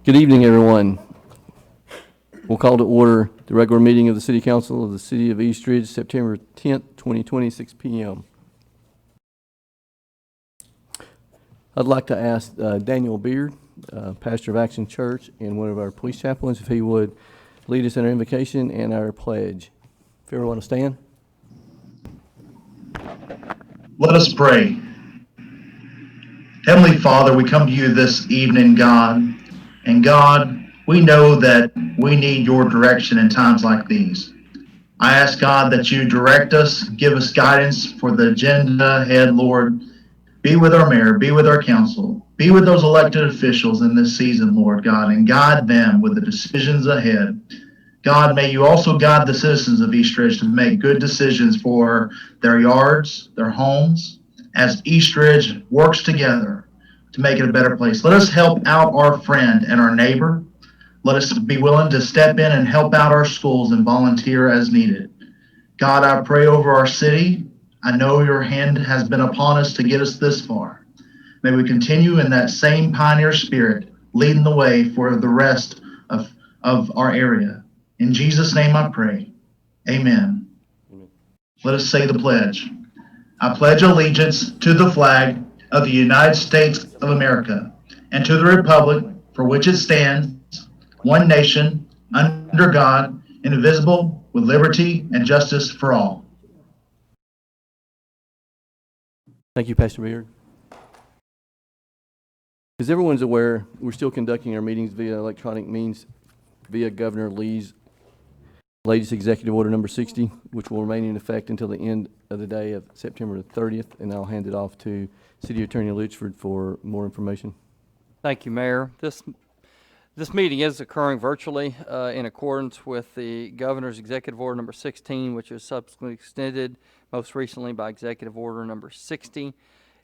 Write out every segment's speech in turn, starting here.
Good evening, everyone. We'll call to order the regular meeting of the City Council of the City of Eastridge, September 10th, 2020, 6 p.m. I'd like to ask Daniel Beard, pastor of Action Church and one of our police chaplains, if he would lead us in our invocation and our pledge. If everyone want to stand. Let us pray. Heavenly Father, we come to you this evening, God. And God, we know that we need your direction in times like these. I ask God that you direct us, give us guidance for the agenda ahead, Lord. Be with our mayor, be with our council, be with those elected officials in this season, Lord God, and guide them with the decisions ahead. God, may you also guide the citizens of Eastridge to make good decisions for their yards, their homes, as Eastridge works together to make it a better place. Let us help out our friend and our neighbor. Let us be willing to step in and help out our schools and volunteer as needed. God, I pray over our city. I know your hand has been upon us to get us this far. May we continue in that same pioneer spirit, leading the way for the rest of our area. In Jesus' name I pray. Amen. Let us say the pledge. I pledge allegiance to the flag of the United States of America and to the republic for which it stands, one nation, under God, indivisible, with liberty and justice for all. Thank you, Pastor Beard. As everyone's aware, we're still conducting our meetings via electronic means via Governor Lee's latest Executive Order number 60, which will remain in effect until the end of the day of September 30th, and I'll hand it off to City Attorney Litchford for more information. Thank you, Mayor. This meeting is occurring virtually in accordance with the Governor's Executive Order number 16, which was subsequently extended most recently by Executive Order number 60.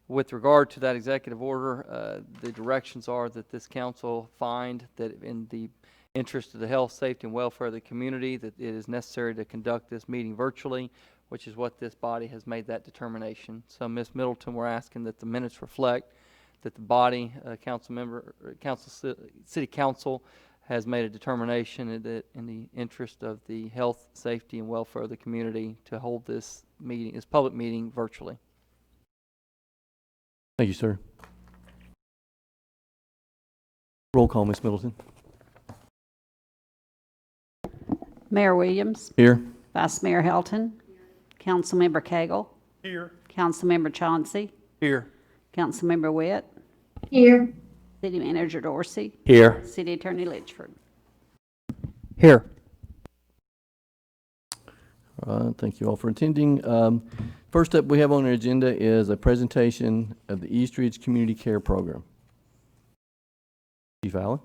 With regard to that executive order, the directions are that this council find that in the interest of the health, safety, and welfare of the community, that it is necessary to conduct this meeting virtually, which is what this body has made that determination. So, Ms. Middleton, we're asking that the minutes reflect that the body, City Council, has made a determination that in the interest of the health, safety, and welfare of the community to hold this meeting, this public meeting, virtually. Thank you, sir. Roll call, Ms. Middleton. Mayor Williams. Here. Vice Mayor Helton. Councilmember Cagle. Here. Councilmember Chauncey. Here. Councilmember Witt. Here. City Manager Dorsey. Here. City Attorney Litchford. Here. Thank you all for attending. First up we have on our agenda is a presentation of the Eastridge Community Care Program. Chief Allen.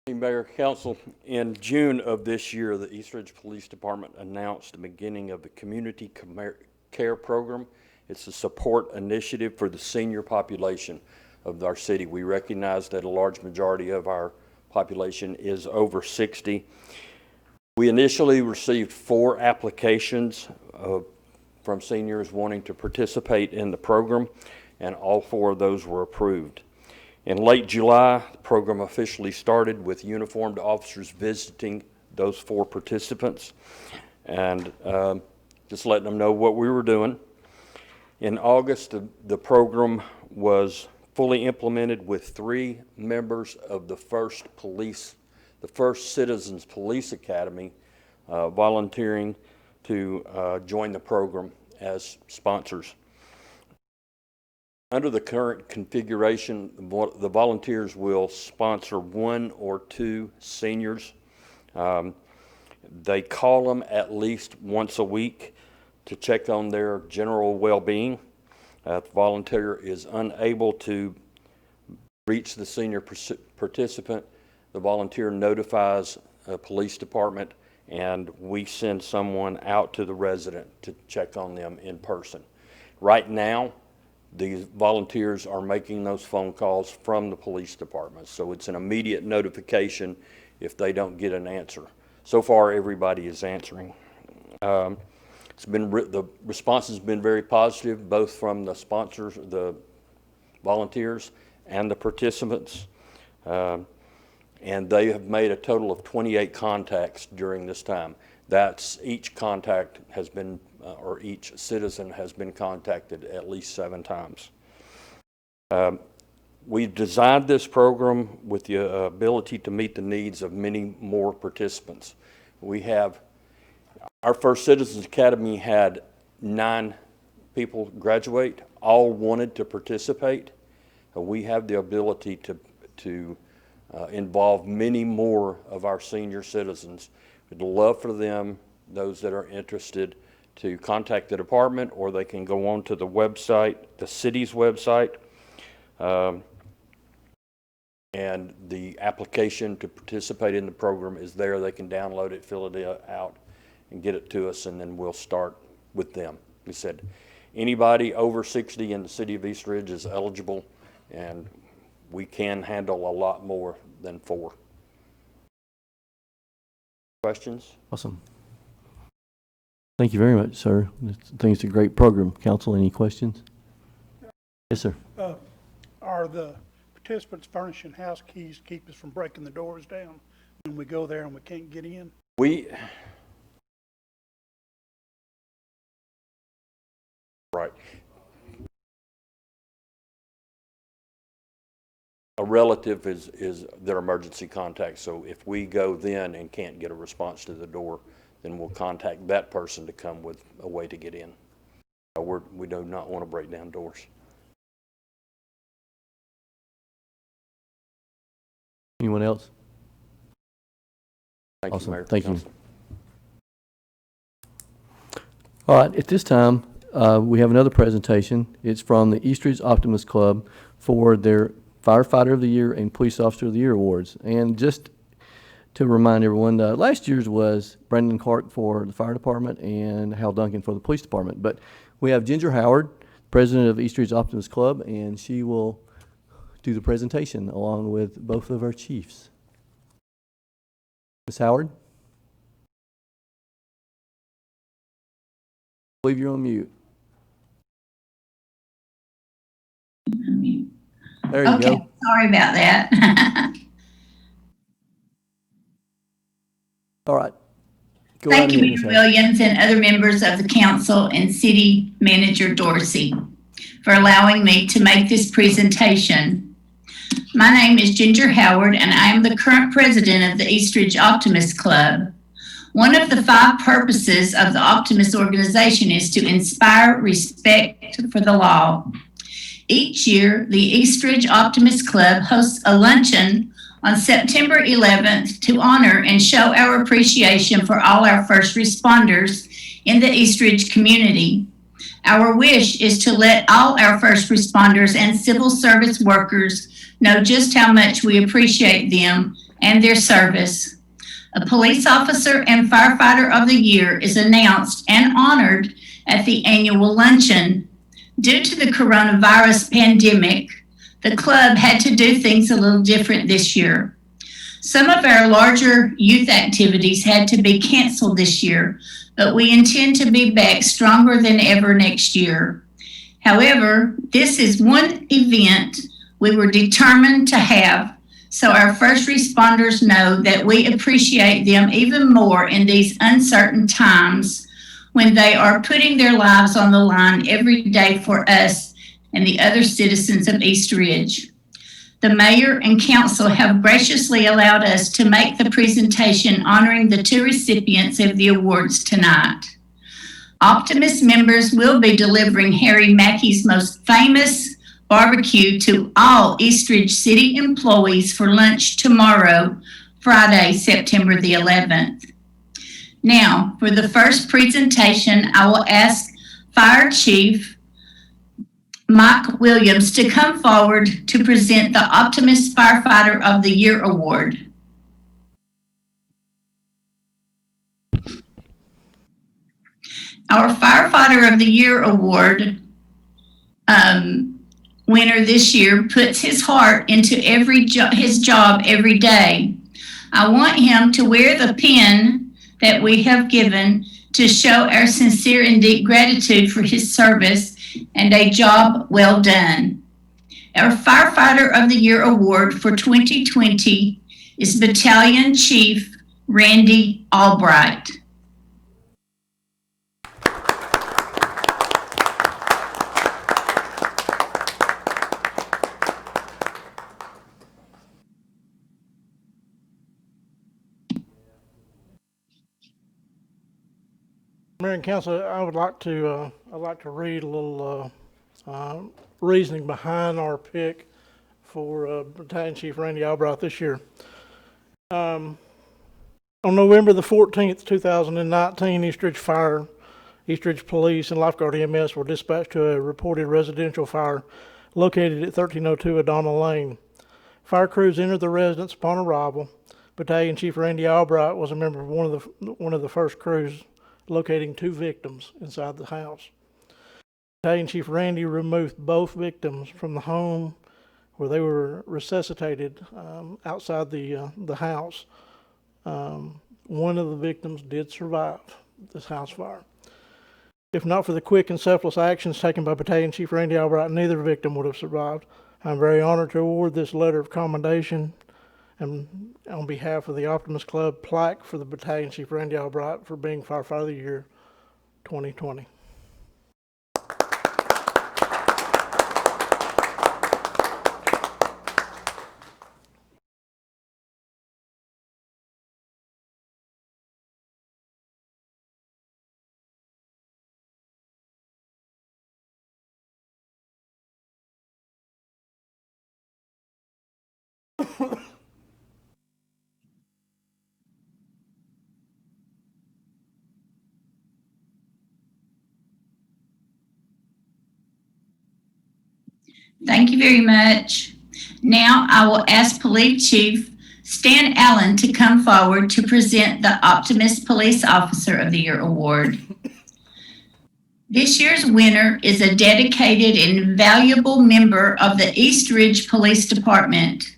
Mayor, Council, in June of this year, the Eastridge Police Department announced the beginning of the Community Care Program. It's a support initiative for the senior population of our city. We recognize that a large majority of our population is over 60. We initially received 4 applications from seniors wanting to participate in the program, and all 4 of those were approved. In late July, the program officially started with uniformed officers visiting those 4 participants and just letting them know what we were doing. In August, the program was fully implemented with 3 members of the first Citizens Police Academy volunteering to join the program as sponsors. Under the current configuration, the volunteers will sponsor 1 or 2 seniors. They call them at least once a week to check on their general well-being. The volunteer is unable to reach the senior participant. The volunteer notifies the police department, and we send someone out to the resident to check on them in person. Right now, These volunteers are making those phone calls from the police department, so it's an immediate notification if they don't get an answer. So far, everybody is answering. The response has been very positive, both from the sponsors, the volunteers, and the participants. And they have made a total of 28 contacts during this time. That's each contact has been, or each citizen has been contacted at least 7 times. We designed this program with the ability to meet the needs of many more participants. We have, our first Citizens Academy had 9 people graduate, all wanted to participate. We have the ability to involve many more of our senior citizens. We'd love for them, those that are interested, to contact the department, or they can go on to the website, the city's website, and the application to participate in the program is there. They can download it, fill it out, and get it to us, and then we'll start with them. We said anybody over 60 in the city of Eastridge is eligible, and we can handle a lot more than 4. Questions? Awesome. Thank you very much, sir. I think it's a great program. Council, any questions? Yes, sir. Are the participants furnishing house keys to keep us from breaking the doors down when we go there and we can't get in? Right. A relative is their emergency contact, so if we go then and can't get a response to the door, then we'll contact that person to come with a way to get in. We do not want to break down doors. Anyone else? Thank Awesome. you, Mayor. Thank you. Council. All right, at this time, we have another presentation. It's from the Eastridge Optimist Club for their Firefighter of the Year and Police Officer of the Year awards. And just to remind everyone, last year's was Brandon Clark for the fire department and Hal Duncan for the police department. But we have Ginger Howard, president of Eastridge Optimist Club, and she will do the presentation along with both of our chiefs. Ms. Howard? I believe you're on mute. There you Okay, go. sorry about that. All right. Go Thank right you, ahead, Ms. Mayor Howard. Williams and other members of the council and City Manager Dorsey for allowing me to make this presentation. My name is Ginger Howard and I am the current president of the Eastridge Optimist Club. One of the 5 purposes of the Optimist organization is to inspire respect for the law. Each year, the Eastridge Optimist Club hosts a luncheon on September 11th to honor and show our appreciation for all our first responders in the Eastridge community. Our wish is to let all our first responders and civil service workers know just how much we appreciate them and their service. A police officer and firefighter of the year is announced and honored at the annual luncheon. Due to the coronavirus pandemic, the club had to do things a little different this year. Some of our larger youth activities had to be canceled this year, but we intend to be back stronger than ever next year. However, this is one event we were determined to have, so our first responders know that we appreciate them even more in these uncertain times when they are putting their lives on the line every day for us and the other citizens of Eastridge. The mayor and council have graciously allowed us to make the presentation honoring the 2 recipients of the awards tonight. Optimist members will be delivering Harry Mackey's most famous barbecue to all Eastridge City employees for lunch tomorrow, Friday, September the 11th. Now, for the first presentation, I will ask Fire Chief Mike Williams to come forward to present the Optimist Firefighter of the Year Award. Our Firefighter of the Year Award winner this year puts his heart into his job every day. I want him to wear the pin that we have given to show our sincere and deep gratitude for his service and a job well done. Our Firefighter of the Year award for 2020 is Battalion Chief Randy Albright. Mayor and Council, I'd like to read a little reasoning behind our pick for Battalion Chief Randy Albright this year. On November the 14th, 2019, Eastridge Police and Lifeguard EMS were dispatched to a reported residential fire located at 1302 Adonna Lane. Fire crews entered the residence upon arrival. Battalion Chief Randy Albright was a member of one of the first crews, locating 2 victims inside the house. Battalion Chief Randy removed both victims from the home where they were resuscitated outside the house. One of the victims did survive this house fire. If not for the quick and selfless actions taken by Battalion Chief Randy Albright, neither victim would have survived. I'm very honored to award this letter of commendation and on behalf of the Optimist Club plaque for the Battalion Chief Randy Albright for being Firefighter of the Year 2020. Thank you very much. Now I will ask Police Chief Stan Allen to come forward to present the Optimist Police Officer of the Year Award. This year's winner is a dedicated and valuable member of the Eastridge Police Department.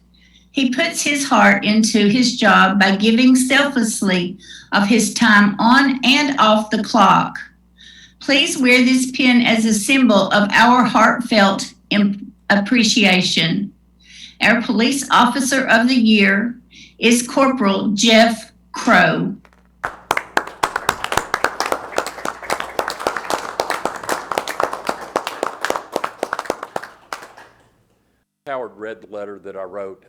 He puts his heart into his job by giving selflessly of his time on and off the clock. Please wear this pin as a symbol of our heartfelt appreciation. Our Police Officer of the Year is Corporal Jeff Crow. Howard read the letter that I wrote.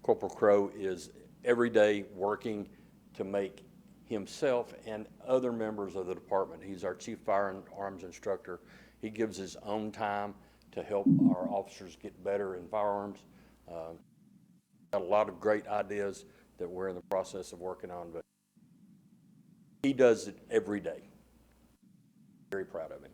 Corporal Crow is every day working to make himself and other members of the department. He's our Chief Firearms Instructor. He gives his own time to help our officers get better in firearms. Got a lot of great ideas that we're in the process of working on, but he does it every day. Very proud of him.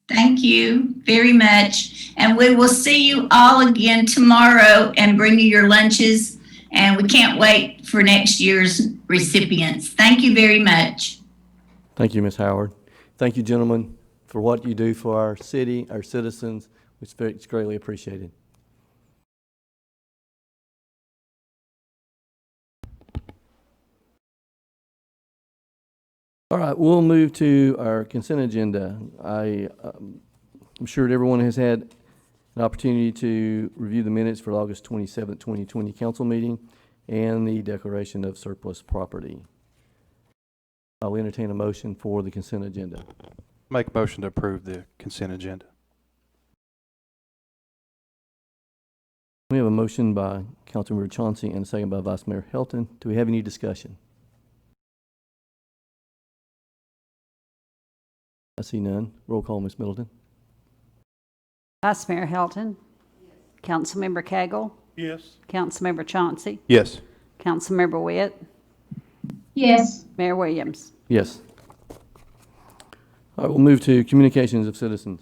Thank you very much. And we will see you all again tomorrow and bring you your lunches. And we can't wait for next year's recipients. Thank you very much. Thank you, Ms. Howard. Thank you, gentlemen, for what you do for our city, our citizens, which is greatly appreciated. All right, we'll move to our consent agenda. I'm sure that everyone has had an opportunity to review the minutes for the August 27th, 2020 council meeting and the declaration of surplus property. I'll entertain a motion for the consent agenda. Make a motion to approve the consent agenda. We have a motion by Councilmember Chauncey and a second by Vice Mayor Helton. Do we have any discussion? I see none. Roll call, Ms. Middleton. Vice Mayor Helton. Councilmember Cagle. Yes. Councilmember Chauncey. Yes. Councilmember Witt. Yes. Mayor Williams. Yes. All right, we'll move to communications of citizens.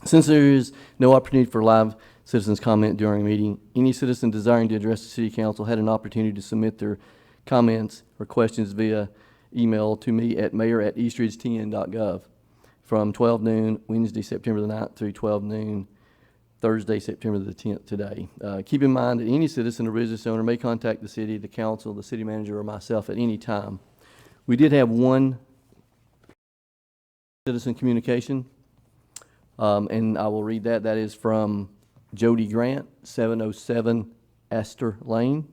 Since there is no opportunity for live citizens' comment during a meeting, any citizen desiring to address the city council had an opportunity to submit their comments or questions via email to me at mayor@eastridgetn.gov from 12 noon Wednesday, September the 9th through 12 noon Thursday, September the 10th today. Keep in mind that any citizen or business owner may contact the city, the council, the city manager, or myself at any time. We did have one citizen communication, and I will read that. That is from Jody Grant, 707 Astor Lane.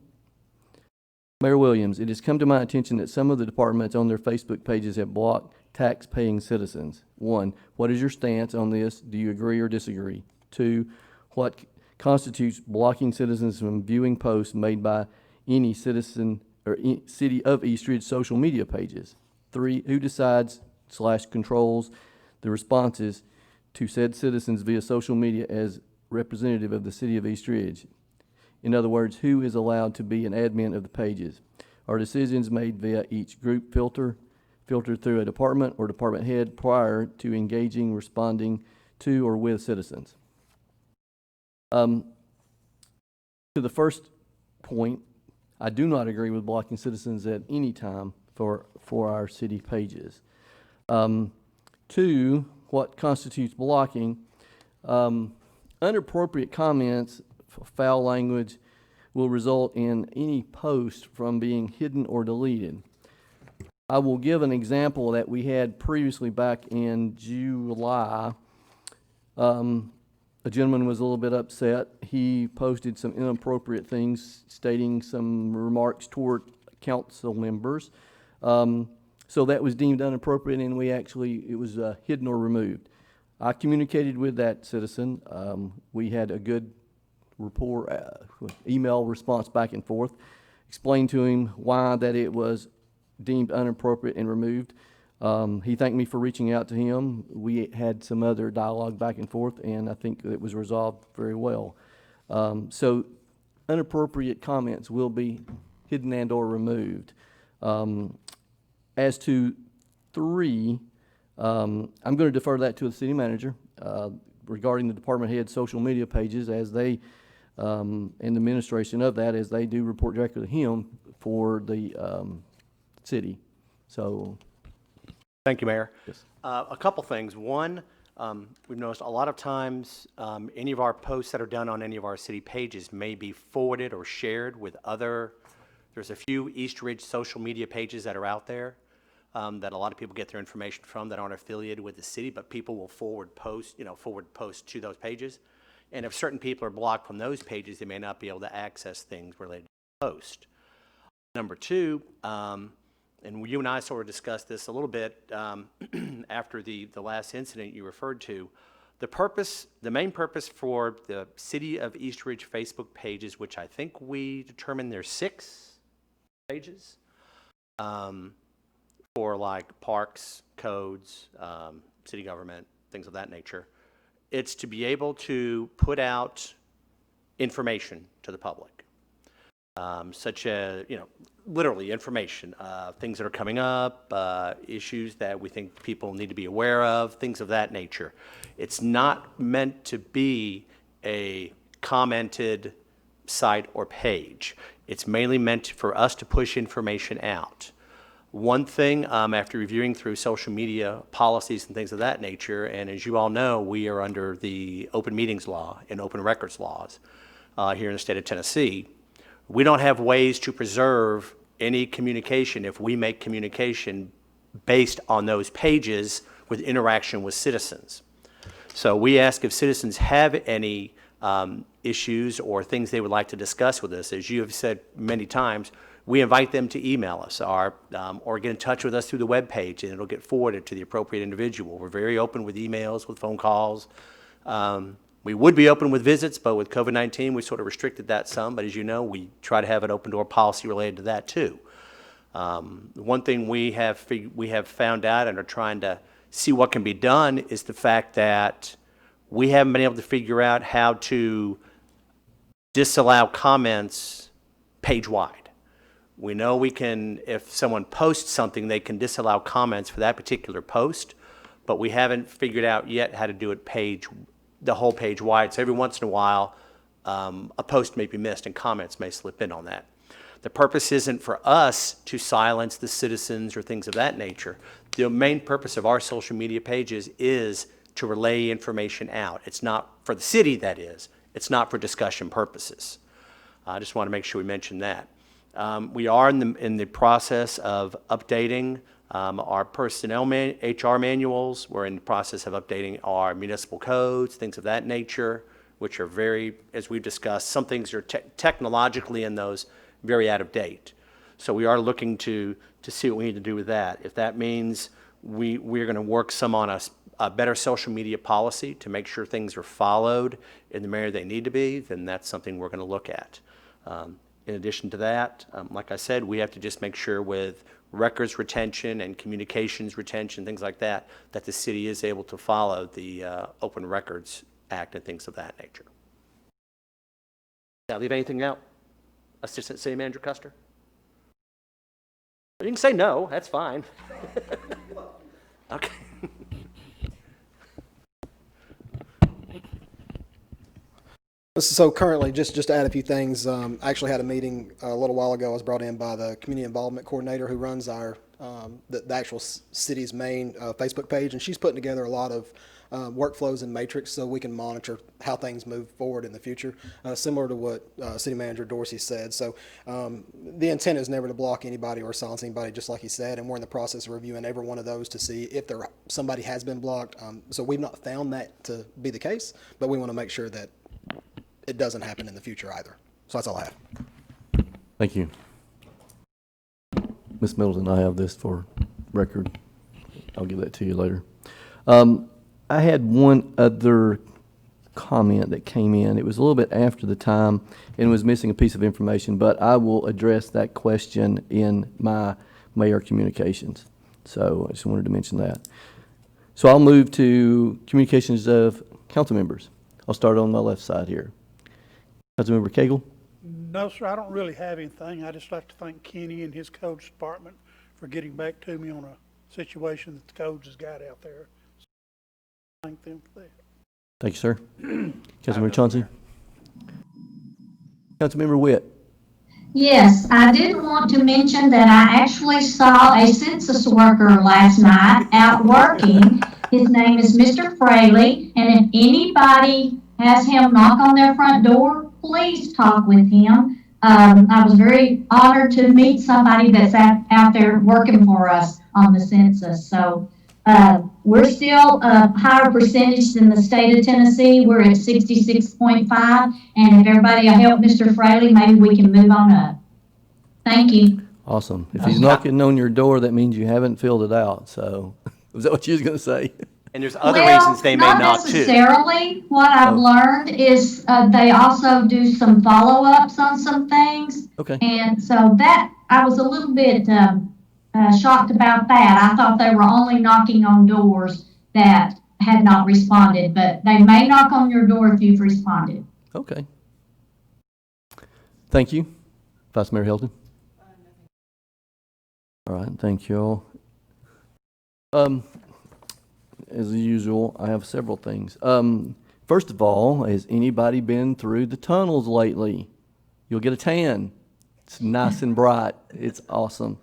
Mayor Williams, it has come to my attention that some of the departments on their Facebook pages have blocked tax-paying citizens. 1, what is your stance on this? Do you agree or disagree? 2, what constitutes blocking citizens from viewing posts made by any citizen or City of Eastridge social media pages? 3, who decides/controls the responses to said citizens via social media as representative of the City of Eastridge? In other words, who is allowed to be an admin of the pages? Are decisions made via each group filtered through a department or department head prior to engaging, responding to, or with citizens? To the first point, I do not agree with blocking citizens at any time for our city pages. 2, what constitutes blocking? Inappropriate comments, foul language will result in any post from being hidden or deleted. I will give an example that we had previously back in July. A gentleman was a little bit upset. He posted some inappropriate things, stating some remarks toward council members. So that was deemed inappropriate, and it was hidden or removed. I communicated with that citizen. We had a good email response back and forth, explained to him why that it was deemed inappropriate and removed. He thanked me for reaching out to him. We had some other dialogue back and forth, and I think it was resolved very well. So inappropriate comments will be hidden and or removed. As to 3, I'm going to defer that to the city manager regarding the department head social media pages as they, and the administration of that as they do report directly to him for the city. So. Thank you, Mayor. Yes. A couple things. One, we've noticed a lot of times any of our posts that are done on any of our city pages may be forwarded or shared with there's a few Eastridge social media pages that are out there that a lot of people get their information from that aren't affiliated with the city, but people will forward posts to those pages. And if certain people are blocked from those pages, they may not be able to access things related to the post. Number 2, and you and I sort of discussed this a little bit after the last incident you referred to. The main purpose for the City of Eastridge Facebook pages, which I think we determined there's 6 pages, for like parks, codes, city government, things of that nature. It's to be able to put out information to the public, such as, literally information, things that are coming up, issues that we think people need to be aware of, things of that nature. It's not meant to be a commented site or page. It's mainly meant for us to push information out. One thing, after reviewing through social media policies and things of that nature, and as you all know, we are under the open meetings law and open records laws here in the state of Tennessee. We don't have ways to preserve any communication if we make communication based on those pages with interaction with citizens. So we ask if citizens have any issues or things they would like to discuss with us. As you have said many times, we invite them to email us or get in touch with us through the web page, and it'll get forwarded to the appropriate individual. We're very open with emails, with phone calls. We would be open with visits, but with COVID-19, we sort of restricted that some. But as you know, we try to have an open door policy related to that too. One thing we have found out and are trying to see what can be done is the fact that we haven't been able to figure out how to disallow comments page-wide. We know we can, if someone posts something, they can disallow comments for that particular post, but we haven't figured out yet how to do it the whole page wide. So every once in a while, a post may be missed and comments may slip in on that. The purpose isn't for us to silence the citizens or things of that nature. The main purpose of our social media pages is to relay information out. It's not for the city, that is. It's not for discussion purposes. I just want to make sure we mention that. We are in the process of updating our personnel HR manuals. We're in the process of updating our municipal codes, things of that nature, which are very, as we've discussed, some things are technologically in those very out of date. So we are looking to see what we need to do with that. If that means we're going to work some on a better social media policy to make sure things are followed in the manner they need to be, then that's something we're going to look at. In addition to that, like I said, we have to just make sure with records retention and communications retention, things like that, that the city is able to follow the Open Records Act and things of that nature. Did I leave anything out? Assistant City Manager Custer? You can say no, that's fine. Okay. So currently, just to add a few things, I actually had a meeting a little while ago. I was brought in by the community involvement coordinator who runs our the actual city's main Facebook page, and she's putting together a lot of workflows and matrix so we can monitor how things move forward in the future, similar to what City Manager Dorsey said. So the intent is never to block anybody or silence anybody, just like he said, and we're in the process of reviewing every one of those to see if somebody has been blocked. So we've not found that to be the case, but we want to make sure that it doesn't happen in the future either. So that's all I have. Thank you. Ms. Middleton, I have this for record. I'll give that to you later. I had one other comment that came in. It was a little bit after the time and was missing a piece of information, but I will address that question in my mayor communications. So I just wanted to mention that. So I'll move to communications of council members. I'll start on my left side here. Councilmember Cagle? No, sir, I don't really have anything. I just like to thank Kenny and his codes department for getting back to me on a situation that the codes has got out there. So thank them for that. Thank you, sir. Councilmember Chauncey? Councilmember Witt? Yes, I did want to mention that I actually saw a census worker last night out working. His name is Mr. Fraley, and if anybody has him knock on their front door, please talk with him. I was very honored to meet somebody that's out there working for us on the census. So we're still a higher percentage than the state of Tennessee. We're at 66.5. And if everybody will help Mr. Fraley, maybe we can move on up. Thank you. Awesome. If he's knocking on your door, that means you haven't filled it out. So was that what you was going to say? And there's other reasons they may not too. Not necessarily. What I've learned is they also do some follow-ups on some things. Okay. And so that, I was a little bit shocked about that. I thought they were only knocking on doors that had not responded, but they may knock on your door if you've responded. Okay. Thank you. Vice Mayor Hilton. All right. Thank you all. As usual, I have several things. First of all, has anybody been through the tunnels lately? You'll get a tan. It's nice and bright. It's awesome.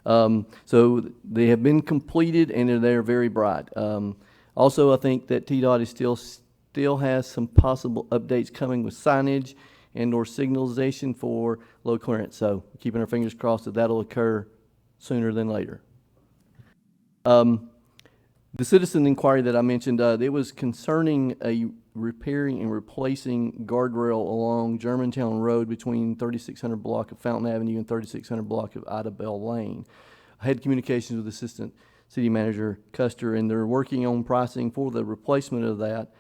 So they have been completed and they're very bright. Also, I think that TDOT is still has some possible updates coming with signage and or signalization for low clearance. So keeping our fingers crossed that that'll occur sooner than later. The citizen inquiry that I mentioned, it was concerning a repairing and replacing guardrail along Germantown Road between 3600 block of Fountain Avenue and 3600 block of Ida Bell Lane. I had communications with Assistant City Manager Custer, and they're working on pricing for the replacement of that.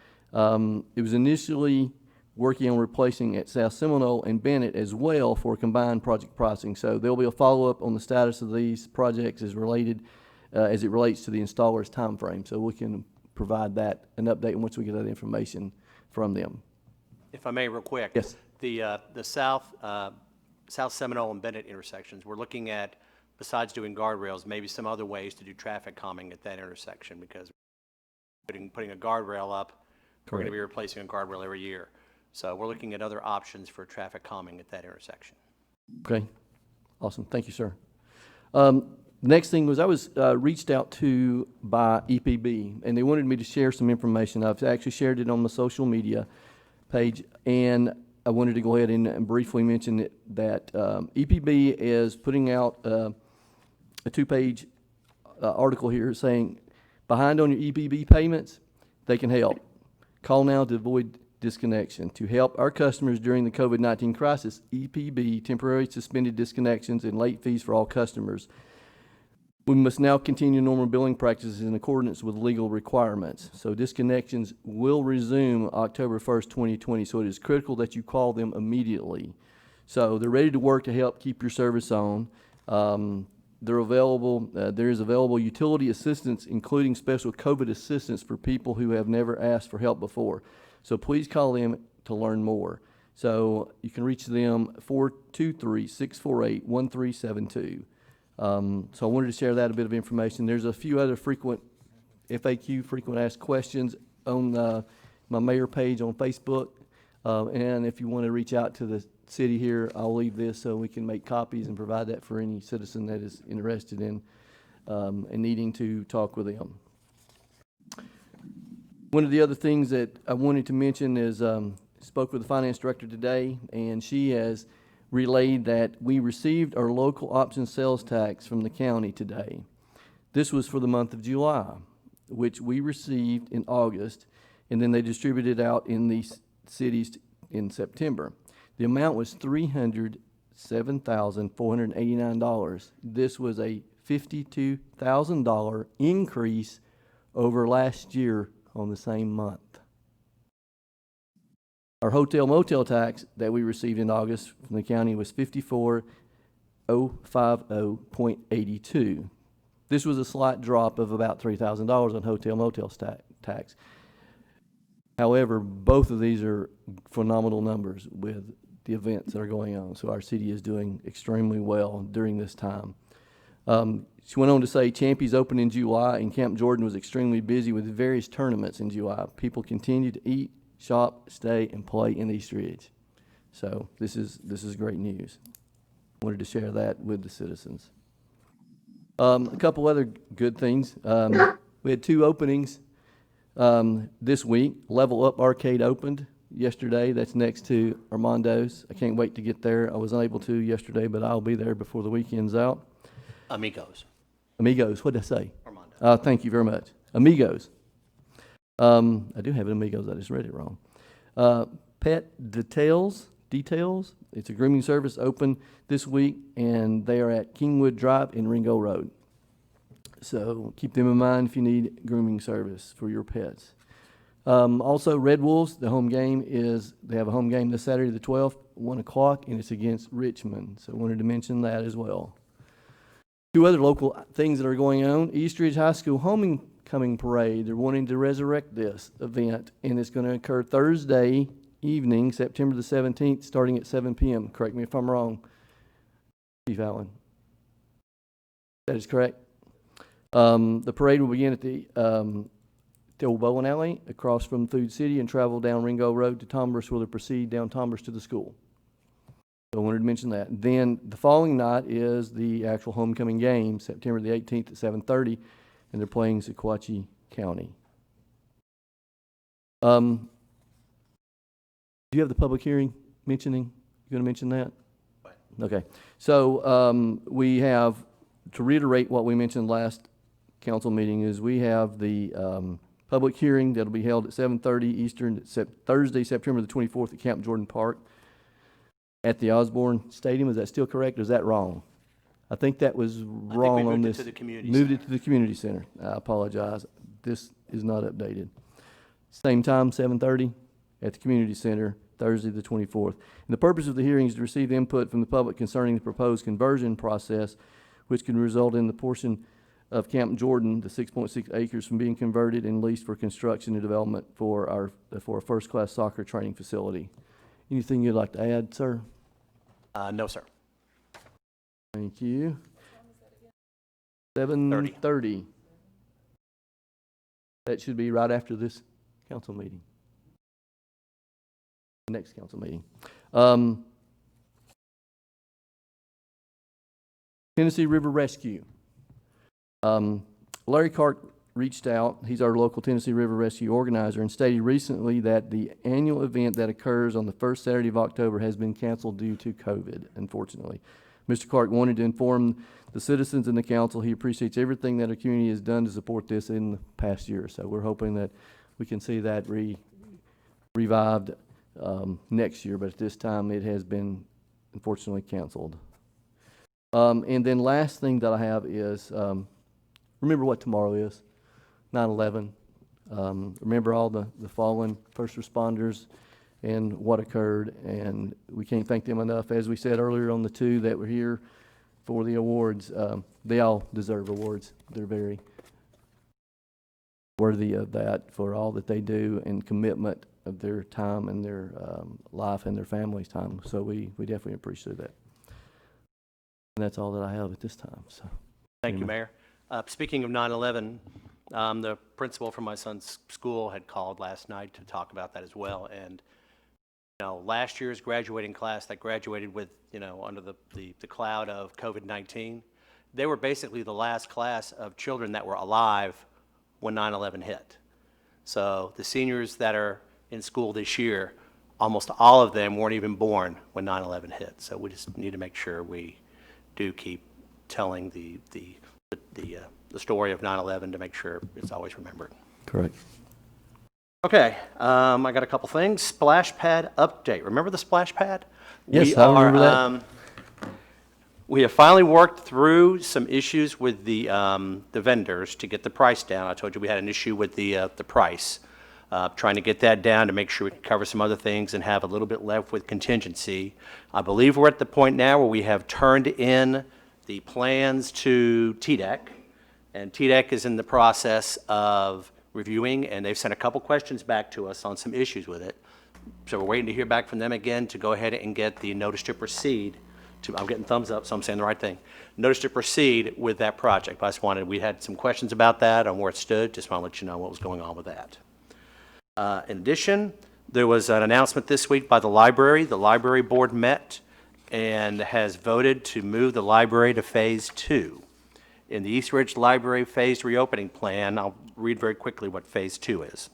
It was initially working on replacing at South Seminole and Bennett as well for combined project pricing. So there'll be a follow-up on the status of these projects as it relates to the installer's time frame. So we can provide that, an update once we get that information from them. If I may, real quick. Yes. The South Seminole and Bennett intersections, we're looking at, besides doing guardrails, maybe some other ways to do traffic calming at that intersection, because putting a guardrail up We're going to Correct. be replacing a guardrail every year. So we're looking at other options for traffic calming at that intersection. Okay, awesome, thank you, sir. Next thing was I was reached out to by EPB, and they wanted me to share some information. I've actually shared it on my social media page, and I wanted to go ahead and briefly mention that EPB is putting out a two-page article here saying, behind on your EPB payments, they can help. Call now to avoid disconnection. To help our customers during the COVID-19 crisis, EPB temporarily suspended disconnections and late fees for all customers. We must now continue normal billing practices in accordance with legal requirements. So disconnections will resume October 1st, 2020. So it is critical that you call them immediately. So they're ready to work to help keep your service on. They're available. There is available utility assistance, including special COVID assistance for people who have never asked for help before. So please call them to learn more. So you can reach them 423-648-1372. So I wanted to share that a bit of information. There's a few other frequent FAQ, frequent asked questions on my mayor page on Facebook. And if you want to reach out to the city here, I'll leave this so we can make copies and provide that for any citizen that is interested in and needing to talk with them. One of the other things that I wanted to mention is spoke with the finance director today, and she has relayed that we received our local option sales tax from the county today. This was for the month of July, which we received in August, and then they distributed out in the cities in September. The amount was $307,489. This was a $52,000 increase over last year on the same month. Our hotel motel tax that we received in August from the county was $54,050.82. This was a slight drop of about $3,000 on hotel motel tax. However, both of these are phenomenal numbers with the events that are going on. So our city is doing extremely well during this time. She went on to say Champy's opened in July, and Camp Jordan was extremely busy with various tournaments in July. People continue to eat, shop, stay, and play in Eastridge. So this is great news. Wanted to share that with the citizens. A couple other good things. We had two openings this week. Level Up Arcade opened yesterday. That's next to Armando's. I can't wait to get there. I was unable to yesterday, but I'll be there before the weekend's out. Amigos. Amigos, what did I say? Armando. Thank you very much. Amigos. I do have it Amigos. I just read it wrong. Pet Details. It's a grooming service open this week, and they are at Kingwood Drive in Ringo Road. So keep them in mind if you need grooming service for your pets. Also, Red Wolves, the home game they have a home game this Saturday the 12th, 1 o'clock, and it's against Richmond. So I wanted to mention that as well. Two other local things that are going on. Eastridge High School Homecoming Parade. They're wanting to resurrect this event, and it's going to occur Thursday evening, September the 17th, starting at 7 p.m. Correct me if I'm wrong, Chief Allen. That is correct. The parade will begin at the old bowling alley across from Food City and travel down Ringo Road to Tombers, where they proceed down Tombers to the school. So I wanted to mention that. Then the following night is the actual homecoming game, September the 18th at 7:30, and they're playing Sequatchie County. Do you have the public hearing mentioning? You going to mention that? Okay. So we have, to reiterate what we mentioned last council meeting, is we have the public hearing that'll be held at 7:30 Eastern, Thursday, September the 24th at Camp Jordan Park at the Osborne Stadium. Is that still correct, or is that wrong? I think that was wrong on this. Moved it to the community Moved center. it to the community center. I apologize. This is not updated. Same time, 7:30 at the community center, Thursday the 24th. And the purpose of the hearing is to receive input from the public concerning the proposed conversion process, which can result in the portion of Camp Jordan, the 6.6 acres, from being converted and leased for construction and development for a first-class soccer training facility. Anything you'd like to add, sir? No, sir. Thank you. 7:30. That should be right after this council meeting. the next council meeting. Tennessee River Rescue. Larry Clark reached out. He's our local Tennessee River Rescue organizer, and stated recently that the annual event that occurs on the first Saturday of October has been canceled due to COVID, unfortunately. Mr. Clark wanted to inform the citizens and the council he appreciates everything that our community has done to support this in the past year. So we're hoping that we can see that revived next year, but at this time it has been unfortunately canceled. And then last thing that I have is, remember what tomorrow is, 9/11. Remember all the fallen first responders and what occurred, and we can't thank them enough. As we said earlier on the two that were here for the awards, they all deserve awards. They're very worthy of that for all that they do and commitment of their time and their life and their family's time. So we definitely appreciate that. And that's all that I have at this time. So, Thank you, Mayor. Speaking of 9/11, the principal from my son's school had called last night to talk about that as well. And, you know, last year's graduating class that graduated with, you know, under the cloud of COVID-19, they were basically the last class of children that were alive when 9/11 hit. So the seniors that are in school this year, almost all of them weren't even born when 9/11 hit. So we just need to make sure we do keep telling the story of 9/11 to make sure it's always remembered. correct. Okay, I got a couple things. Splash pad update. Remember the splash pad? Yes, I remember that. We have finally worked through some issues with the vendors to get the price down. I told you we had an issue with the price. Trying to get that down to make sure we can cover some other things and have a little bit left with contingency. I believe we're at the point now where we have turned in the plans to TDEC, and TDEC is in the process of reviewing, and they've sent a couple questions back to us on some issues with it. So we're waiting to hear back from them again to go ahead and get the notice to proceed. I'm getting thumbs up, so I'm saying the right thing. Notice to proceed with that project. I just we had some questions about that, on where it stood. Just want to let you know what was going on with that. In addition, there was an announcement this week by the library. The library board met and has voted to move the library to Phase 2. In the Eastridge Library phased reopening plan, I'll read very quickly what Phase 2 is.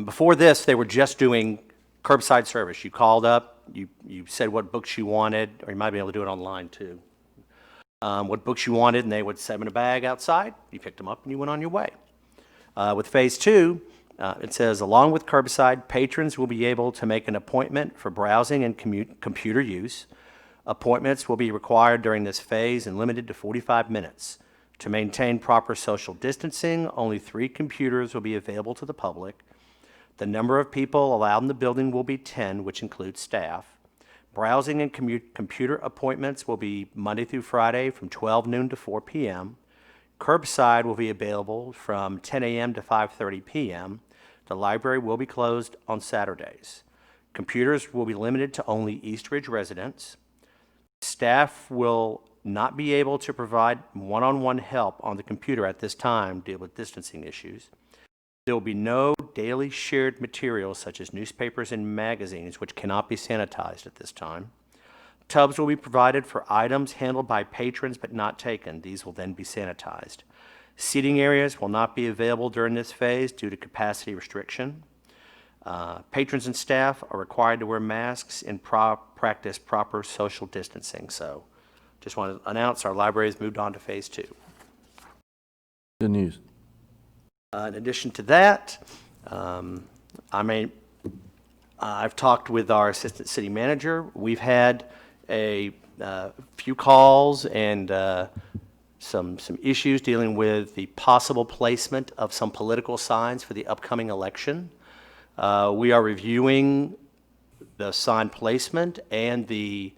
Before this, they were just doing curbside service. You called up, you said what books you wanted, or you might be able to do it online too. What books you wanted, and they would set them in a bag outside. You picked them up and you went on your way. With Phase 2, it says, along with curbside, patrons will be able to make an appointment for browsing and computer use. Appointments will be required during this phase and limited to 45 minutes. To maintain proper social distancing, only 3 computers will be available to the public. The number of people allowed in the building will be 10, which includes staff. Browsing and computer appointments will be Monday through Friday from 12 noon to 4 p.m. Curbside will be available from 10 a.m. to 5:30 p.m. The library will be closed on Saturdays. Computers will be limited to only Eastridge residents. Staff will not be able to provide one-on-one help on the computer at this time to deal with distancing issues. There will be no daily shared materials such as newspapers and magazines, which cannot be sanitized at this time. Tubs will be provided for items handled by patrons but not taken. These will then be sanitized. Seating areas will not be available during this phase due to capacity restriction. Patrons and staff are required to wear masks and practice proper social distancing. So just want to announce our library has moved on to Phase 2. Good news. In addition to that, I've talked with our assistant city manager. We've had a few calls and some issues dealing with the possible placement of some political signs for the upcoming election. We are reviewing the sign placement and the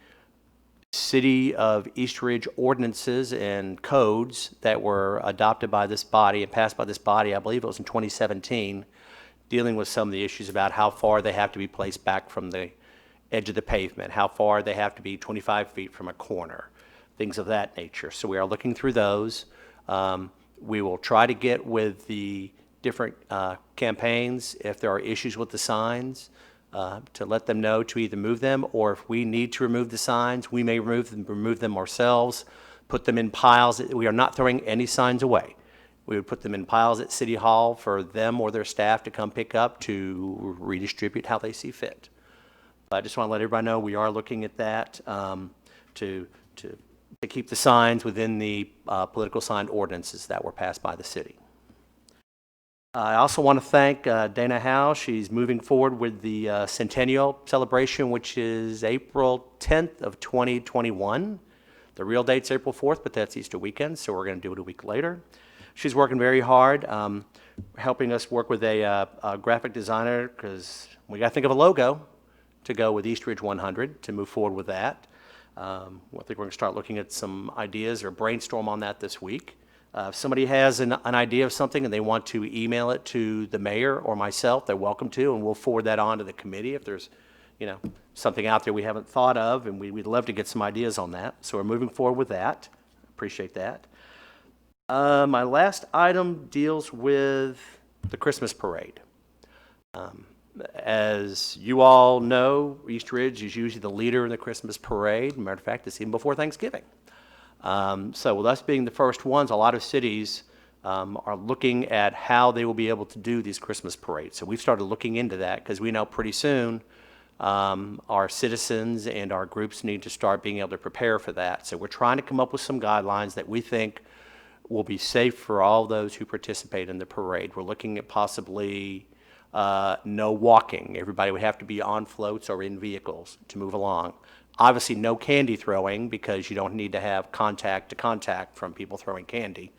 City of Eastridge ordinances and codes that were adopted by this body and passed by this body, I believe it was in 2017, dealing with some of the issues about how far they have to be placed back from the edge of the pavement, how far they have to be 25 feet from a corner, things of that nature. So we are looking through those. We will try to get with the different campaigns if there are issues with the signs. to let them know to either move them, or if we need to remove the signs, we may remove them ourselves, put them in piles. We are not throwing any signs away. We would put them in piles at City Hall for them or their staff to come pick up to redistribute how they see fit. But I just want to let everybody know we are looking at that to keep the signs within the political sign ordinances that were passed by the city. I also want to thank Dana Howe. She's moving forward with the centennial celebration, which is April 10th of 2021. The real date's April 4th, but that's Easter weekend, so we're going to do it a week later. She's working very hard, helping us work with a graphic designer, because we got to think of a logo to go with Eastridge 100 to move forward with that. I think we're going to start looking at some ideas or brainstorm on that this week. If somebody has an idea of something and they want to email it to the mayor or myself, they're welcome to, and we'll forward that on to the committee if there's, something out there we haven't thought of, and we'd love to get some ideas on that. So we're moving forward with that. Appreciate that. My last item deals with the Christmas parade. As you all know, Eastridge is usually the leader in the Christmas parade. Matter of fact, it's even before Thanksgiving. So with us being the first ones, a lot of cities are looking at how they will be able to do these Christmas parades. So we've started looking into that because we know pretty soon our citizens and our groups need to start being able to prepare for that. So we're trying to come up with some guidelines that we think will be safe for all those who participate in the parade. We're looking at possibly no walking. Everybody would have to be on floats or in vehicles to move along. Obviously, no candy throwing, because you don't need to have contact to contact from people throwing candy.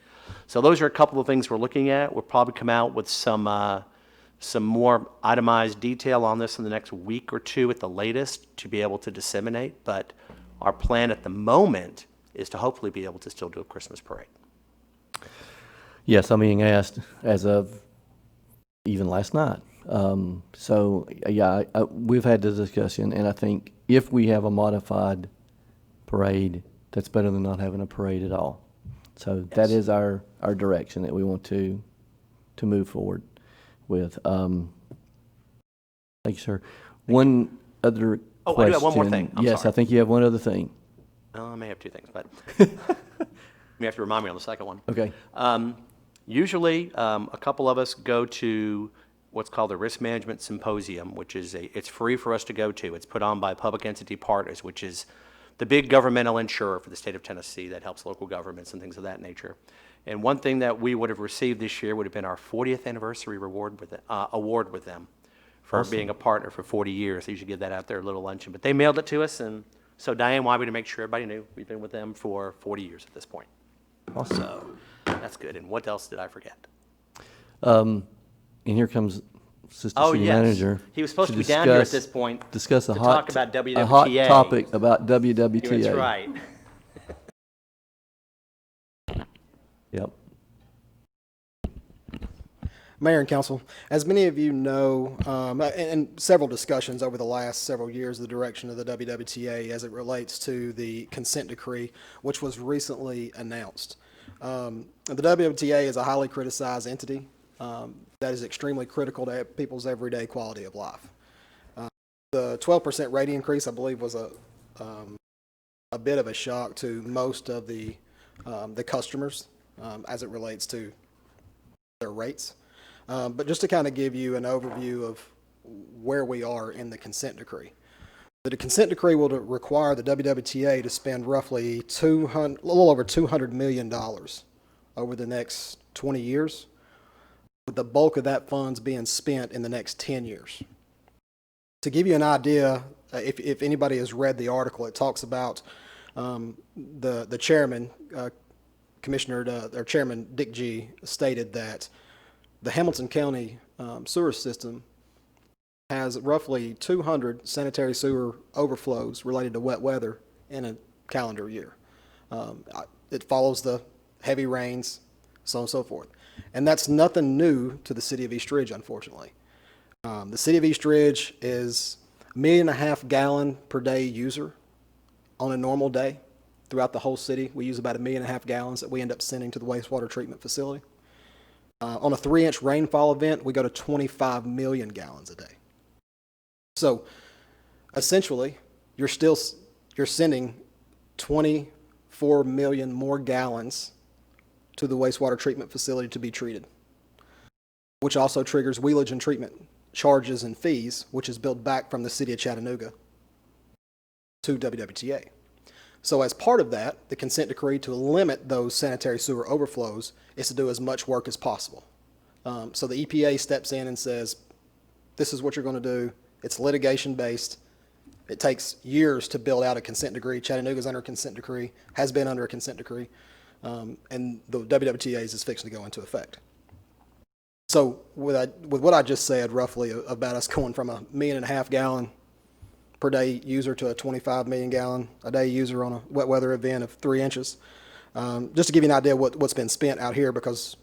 So those are a couple of things we're looking at. We'll probably come out with some more itemized detail on this in the next week or two at the latest to be able to disseminate. But our plan at the moment is to hopefully be able to still do a Christmas parade. Yes, I'm being asked as of even last night. We've had this discussion, and I think if we have a modified parade, that's better than not having a parade at all. So that is our direction that we want to move forward with. Thank you, sir. One other question. Oh, I do have one more thing. I'm yes, sorry. I think you have one other thing. I may have two things, but you have to remind me on the second one. Okay. Usually, a couple of us go to what's called the Risk Management Symposium, which is it's free for us to go to. It's put on by Public Entity Partners, which is the big governmental insurer for the state of Tennessee that helps local governments and things of that nature. And one thing that we would have received this year would have been our 40th anniversary award with them for Awesome. being a partner for 40 years. They usually give that out there, a little luncheon. But they mailed it to us, and so Diane wanted me to make sure everybody knew we've been with them for 40 years at this point. Awesome. So that's good. And what else did I forget? And here comes Assistant Oh, City yes. Manager. He was supposed to be down here at this point Discuss to talk about a WWTA. hot topic about WWTA. That's right. Yep. Mayor and Council, as many of you know, and several discussions over the last several years, the direction of the WWTA as it relates to the consent decree, which was recently announced. The WWTA is a highly criticized entity that is extremely critical to people's everyday quality of life. The 12% rate increase, I believe, was a bit of a shock to most of the customers as it relates to their rates. But just to kind of give you an overview of where we are in the consent decree. The consent decree will require the WWTA to spend roughly a little over $200 million over the next 20 years, with the bulk of that funds being spent in the next 10 years. To give you an idea, if anybody has read the article, it talks about the chairman, Chairman Dick G. stated that the Hamilton County sewer system has roughly 200 sanitary sewer overflows related to wet weather in a calendar year. It follows the heavy rains, so on and so forth. And that's nothing new to the city of Eastridge, unfortunately. The city of Eastridge is 1.5 million gallon per day user on a normal day. Throughout the whole city, we use about 1.5 million gallons that we end up sending to the wastewater treatment facility. On a 3-inch rainfall event, we go to 25 million gallons a day. So essentially, you're sending 24 million more gallons to the wastewater treatment facility to be treated, which also triggers wheelage and treatment charges and fees, which is billed back from the city of Chattanooga to WWTA. So as part of that, the consent decree to limit those sanitary sewer overflows is to do as much work as possible. So the EPA steps in and says, this is what you're going to do. It's litigation based. It takes years to build out a consent decree. Chattanooga's under a consent decree, has been under a consent decree, and the WWTA's is fixing to go into effect. So with what I just said, roughly about us going from 1.5 million gallon per day user to a 25 million gallon a day user on a wet weather event of 3 inches, just to give you an idea what's been spent out here, because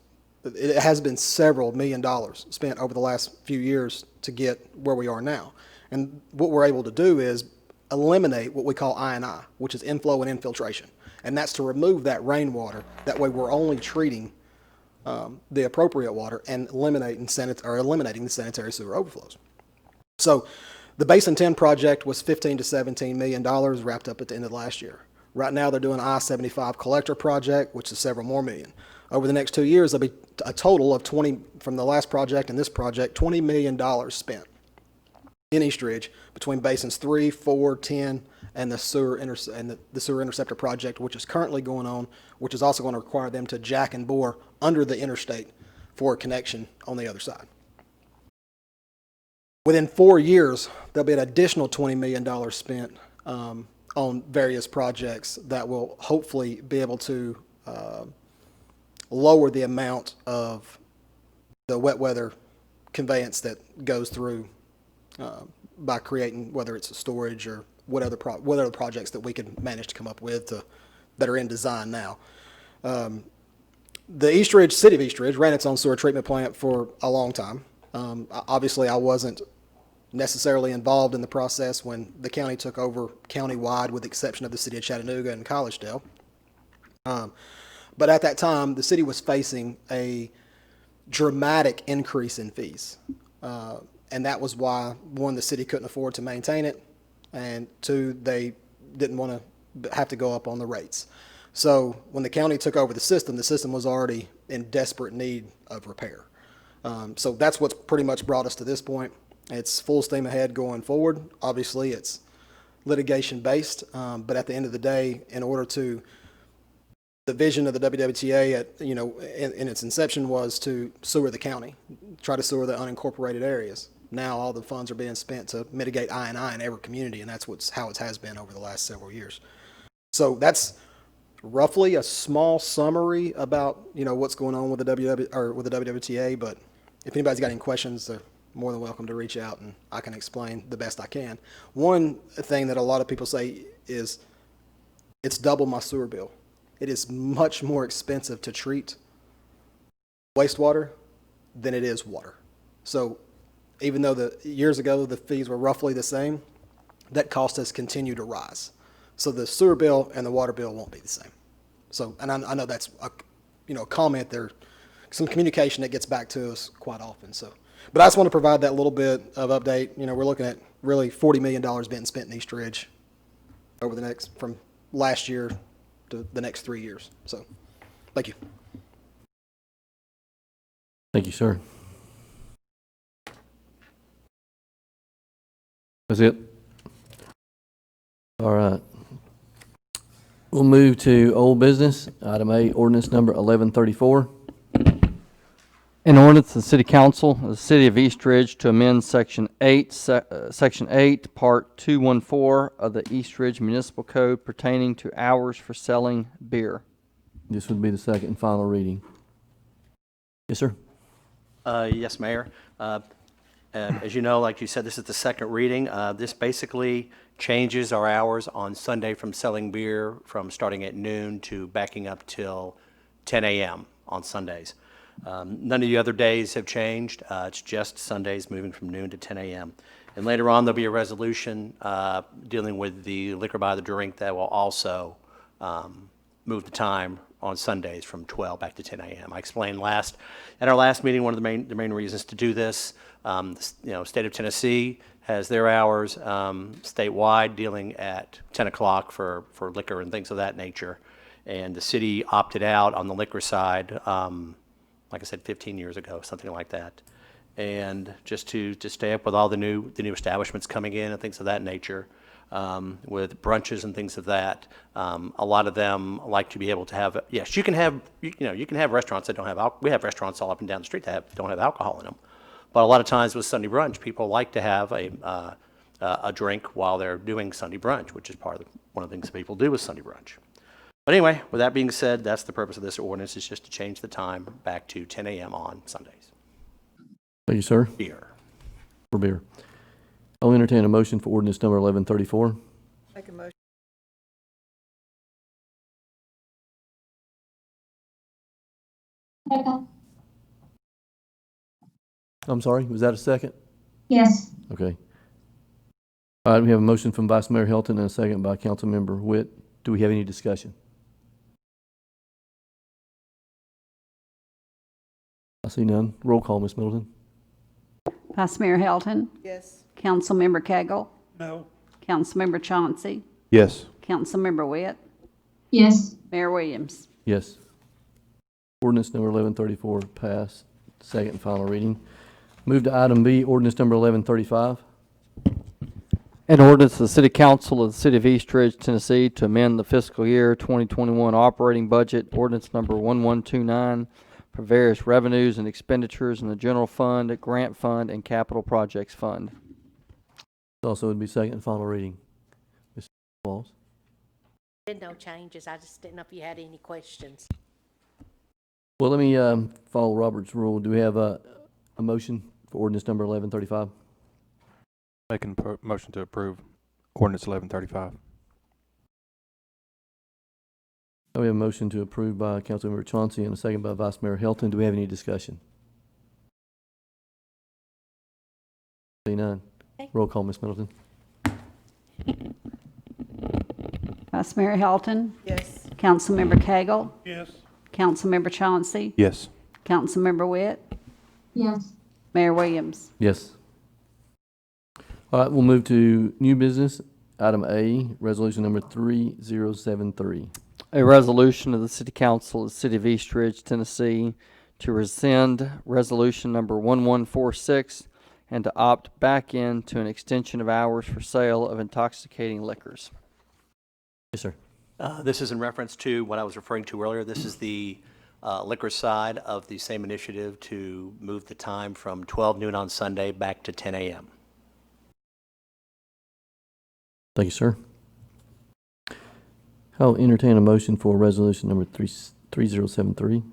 it has been several $1 million spent over the last few years to get where we are now. And what we're able to do is eliminate what we call I&I, which is inflow and infiltration. And that's to remove that rainwater. That way we're only treating the appropriate water and eliminating the sanitary sewer overflows. So the Basin 10 project was $15 to $17 million wrapped up at the end of last year. Right now they're doing an I-75 collector project, which is several more million. Over the next 2 years, there'll be a total of from the last project and this project, $20 million spent in Eastridge between Basins 3, 4, 10, and the sewer interceptor project, which is currently going on, which is also going to require them to jack and bore under the interstate for a connection on the other side. Within 4 years, there'll be an additional $20 million spent on various projects that will hopefully be able to lower the amount of the wet weather conveyance that goes through by creating, whether it's a storage or what other projects that we can manage to come up with that are in design now. The city of Eastridge ran its own sewer treatment plant for a long time. Obviously, I wasn't necessarily involved in the process when the county took over countywide, with the exception of the city of Chattanooga and Collegedale. But at that time, the city was facing a dramatic increase in fees. And that was why, one, the city couldn't afford to maintain it, and two, they didn't want to have to go up on the rates. So when the county took over the system was already in desperate need of repair. So that's what's pretty much brought us to this point. It's full steam ahead going forward. Obviously, it's litigation based, but at the end of the day, in order to, the vision of the WWTA in its inception was to sewer the county, try to sewer the unincorporated areas. Now all the funds are being spent to mitigate I&I in every community, and that's how it has been over the last several years. So that's roughly a small summary about what's going on with the WWTA. But if anybody's got any questions, they're more than welcome to reach out, and I can explain the best I can. One thing that a lot of people say is it's double my sewer bill. It is much more expensive to treat wastewater than it is water. So even though years ago the fees were roughly the same, that cost has continued to rise. So the sewer bill and the water bill won't be the same. So, and I know that's a comment there, some communication that gets back to us quite often. So, but I just want to provide that little bit of update. We're looking at really $40 million being spent in Eastridge from last year to the next 3 years. So, thank you. Thank you, sir. That's it? All right. We'll move to old business. Item A, ordinance number 1134. An ordinance of the City Council of the City of Eastridge to amend Section 8, Part 214 of the Eastridge Municipal Code pertaining to hours for selling beer. This would be the second and final reading. Yes, sir. Yes, Mayor. As you know, like you said, this is the second reading. This basically changes our hours on Sunday from selling beer from starting at noon to backing up till 10 a.m. on Sundays. None of the other days have changed. It's just Sundays moving from noon to 10 a.m. And later on, there'll be a resolution dealing with the liquor by the drink that will also move the time on Sundays from 12 back to 10 a.m. I explained at our last meeting, one of the main reasons to do this. State of Tennessee has their hours statewide dealing at 10 o'clock for liquor and things of that nature. And the city opted out on the liquor side, like I said, 15 years ago, something like that. And just to stay up with all the new establishments coming in and things of that nature, with brunches and things of that, a lot of them like to be able to have. Yes, you can have restaurants that don't have. We have restaurants all up and down the street that don't have alcohol in them. But a lot of times with Sunday brunch, people like to have a drink while they're doing Sunday brunch, which is one of the things that people do with Sunday brunch. But anyway, with that being said, that's the purpose of this ordinance, is just to change the time back to 10 a.m. on Sundays. Thank you, sir. Beer. For beer. I'll entertain a motion for ordinance number 1134. Make a motion. Second. I'm sorry, was that a second? Yes. Okay. All right, we have a motion from Vice Mayor Hilton and a second by Councilmember Witt. Do we have any discussion? I see none. Roll call, Ms. Middleton. Vice Mayor Hilton, Yes. Councilmember Cagle, No. Councilmember Chauncey, Yes. Councilmember Witt, Yes. Mayor Williams. Yes. Ordinance number 1134 passed. Second and final reading. Move to item B, ordinance number 1135. An ordinance of the City Council of the City of Eastridge, Tennessee, to amend the fiscal year 2021 operating budget, ordinance number 1129, for various revenues and expenditures in the general fund, grant fund, and capital projects fund. Also would be second and final reading. Ms. Walls. Been no changes. I just didn't know if you had any questions. Well, let me follow Robert's rule. Do we have a motion for ordinance number 1135? Making motion to approve ordinance 1135. We have a motion to approve by Councilmember Chauncey and a second by Vice Mayor Hilton. Do we have any discussion? See none. Okay. Roll call, Ms. Middleton. Vice Mayor Hilton, Yes. Councilmember Cagle, Yes. Councilmember Chauncey, Yes. Councilmember Witt, Yes. Mayor Williams. Yes. All right, we'll move to new business. Item A, resolution number 3073. A resolution of the City Council of the City of Eastridge, Tennessee, to rescind resolution number 1146 and to opt back into an extension of hours for sale of intoxicating liquors. Yes, sir. This is in reference to what I was referring to earlier. This is the liquor side of the same initiative to move the time from 12 noon on Sunday back to 10 a.m. Thank you, sir. I'll entertain a motion for resolution number 3073.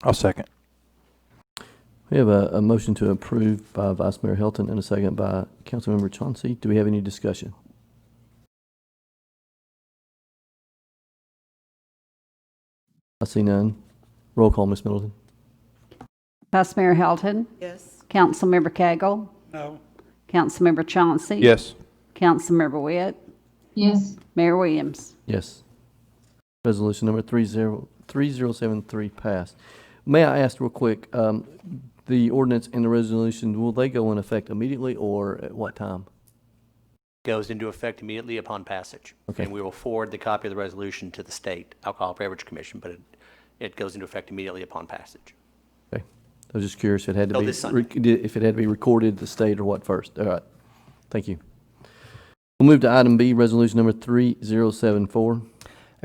I'll second. We have a motion to approve by Vice Mayor Hilton and a second by Councilmember Chauncey. Do we have any discussion? I see none. Roll call, Ms. Middleton. Vice Mayor Hilton, Yes. Councilmember Cagle, No. Councilmember Chauncey. Yes. Councilmember Witt, Yes. Mayor Williams. Yes. Resolution number 3073 passed. May I ask real quick, the ordinance and the resolution, will they go in effect immediately or at what time? Goes into effect immediately upon passage. Okay. And we will forward the copy of the resolution to the State Alcohol Beverage Commission, but it goes into effect immediately upon passage. Okay. I was just curious if it had to Till be, this Sunday. if it had to be recorded, the state or what first. All right. Thank you. We'll move to item B, resolution number 3074.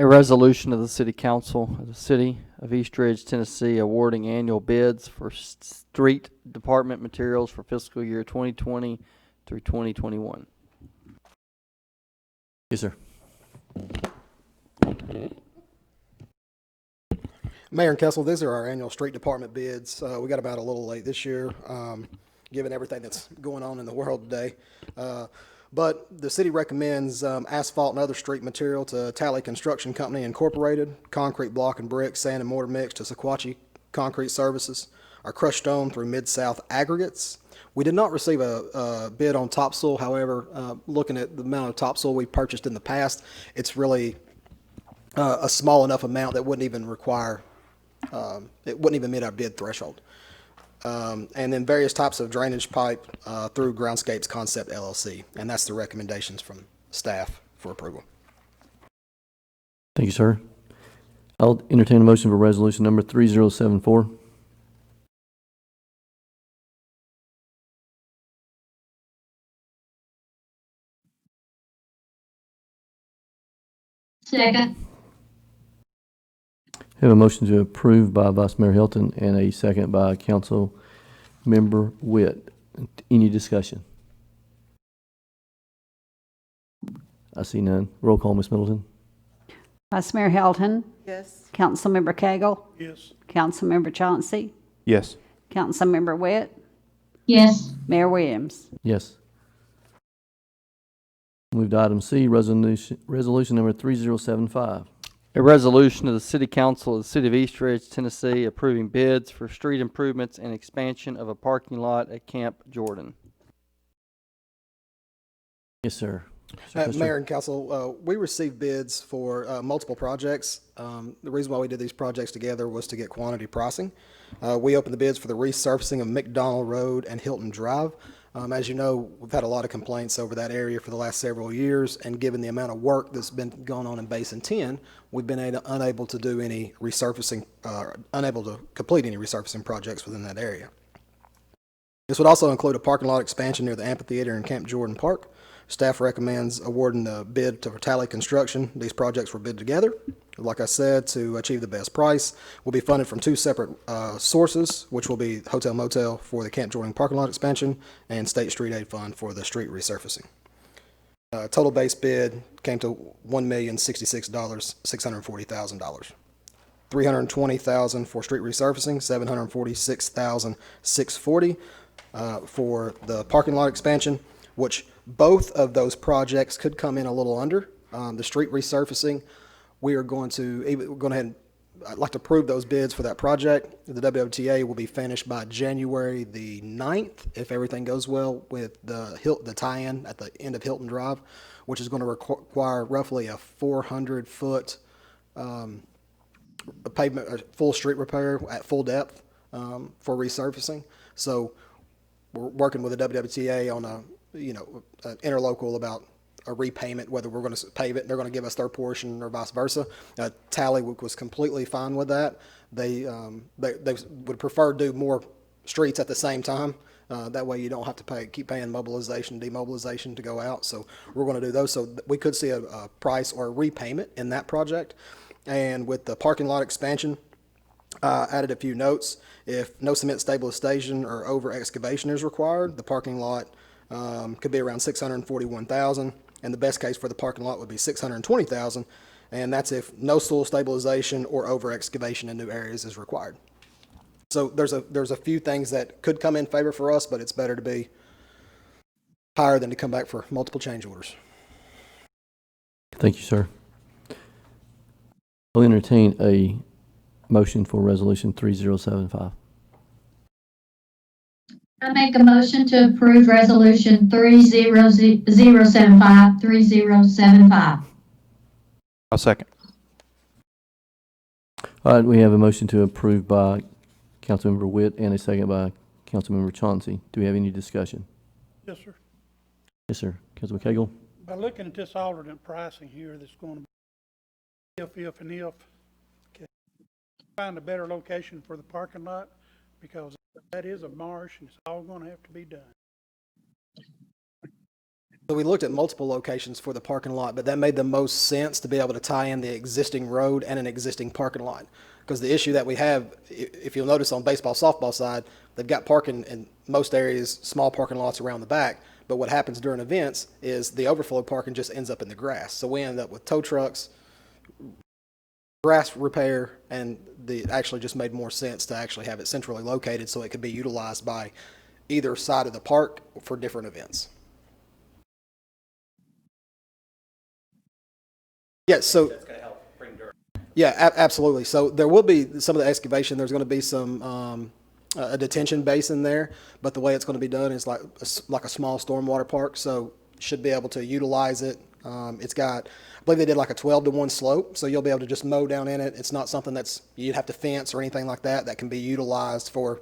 A resolution of the City Council of the City of Eastridge, Tennessee, awarding annual bids for street department materials for fiscal year 2020 through 2021. Yes, sir. Mayor and Kessel, these are our annual street department bids. We got about a little late this year, given everything that's going on in the world today. But the city recommends asphalt and other street material to Tally Construction Company Incorporated, concrete block and brick, sand and mortar mix to Sequatchie concrete services, our crushed stone through Mid-South aggregates. We did not receive a bid on topsoil. However, looking at the amount of topsoil we purchased in the past, it's really a small enough amount that wouldn't even require, it wouldn't even meet our bid threshold. And then various types of drainage pipe through Groundscapes Concept LLC. And that's the recommendations from staff for approval. Thank you, sir. I'll entertain a motion for resolution number 3074. Second. Have a motion to approve by Vice Mayor Hilton and a second by Council Member Witt. Any discussion? I see none. Roll call, Ms. Middleton. Vice Mayor Hilton. Yes. Councilmember Cagle. Yes. Councilmember Chauncey. Yes. Councilmember Witt. Yes. Mayor Williams. Yes. Move to item C, resolution number 3075. A resolution of the City Council of the City of Eastridge, Tennessee, approving bids for street improvements and expansion of a parking lot at Camp Jordan. Yes, sir. Mayor and Council, we received bids for multiple projects. The reason why we did these projects together was to get quantity pricing. We opened the bids for the resurfacing of McDonald Road and Hilton Drive. As you know, we've had a lot of complaints over that area for the last several years, and given the amount of work that's been going on in Basin 10, we've been unable to do any resurfacing, unable to complete any resurfacing projects within that area. This would also include a parking lot expansion near the amphitheater in Camp Jordan Park. Staff recommends awarding the bid to Tally Construction. These projects were bid together. Like I said, to achieve the best price, will be funded from two separate sources, which will be Hotel Motel for the Camp Jordan parking lot expansion and State Street Aid Fund for the street resurfacing. Total base bid came to $1,066,640,000. $320,000 for street resurfacing, $746,640 for the parking lot expansion, which both of those projects could come in a little under. The street resurfacing, we are going to go ahead and I'd like to approve those bids for that project. The WWTA will be finished by January the 9th, if everything goes well, with the tie-in at the end of Hilton Drive, which is going to require roughly a 400-foot pavement, full street repair at full depth for resurfacing. So we're working with the WWTA on an interlocal about a repayment, whether we're going to pave it, they're going to give us their portion or vice versa. Tally was completely fine with that. They would prefer to do more streets at the same time. That way you don't have to keep paying mobilization, demobilization to go out. So we're going to do those. So we could see a price or a repayment in that project. And with the parking lot expansion, added a few notes. If no cement stabilization or over excavation is required, the parking lot could be around $641,000, and the best case for the parking lot would be $620,000, and that's if no soil stabilization or over excavation in new areas is required. So there's a few things that could come in favor for us, but it's better to be higher than to come back for multiple change orders. Thank you, sir. I'll entertain a motion for resolution 3075. I make a motion to approve resolution 3075. I'll second. All right, we have a motion to approve by Councilmember Witt and a second by Councilmember Chauncey. Do we have any discussion? Yes, sir. Yes, sir. Councilman Cagle? By looking at this alternate pricing here, that's going to be if, okay, find a better location for the parking lot, because that is a marsh and it's all going to have to be done. So we looked at multiple locations for the parking lot, but that made the most sense to be able to tie in the existing road and an existing parking lot. Because the issue that we have, if you'll notice on baseball, softball side, they've got parking in most areas, small parking lots around the back. But what happens during events is the overflow parking just ends up in the grass. So we end up with tow trucks, grass repair, and it actually just made more sense to actually have it centrally located so it could be utilized by either side of the park for different events. Yes, so That's going to help bring dirt. Yeah, absolutely. So there will be some of the excavation. There's going to be some a detention basin there, but the way it's going to be done is like a small stormwater park. So should be able to utilize it. It's got, I believe they did like a 12-to-1 slope, so you'll be able to just mow down in it. It's not something that's you'd have to fence or anything like that. That can be utilized for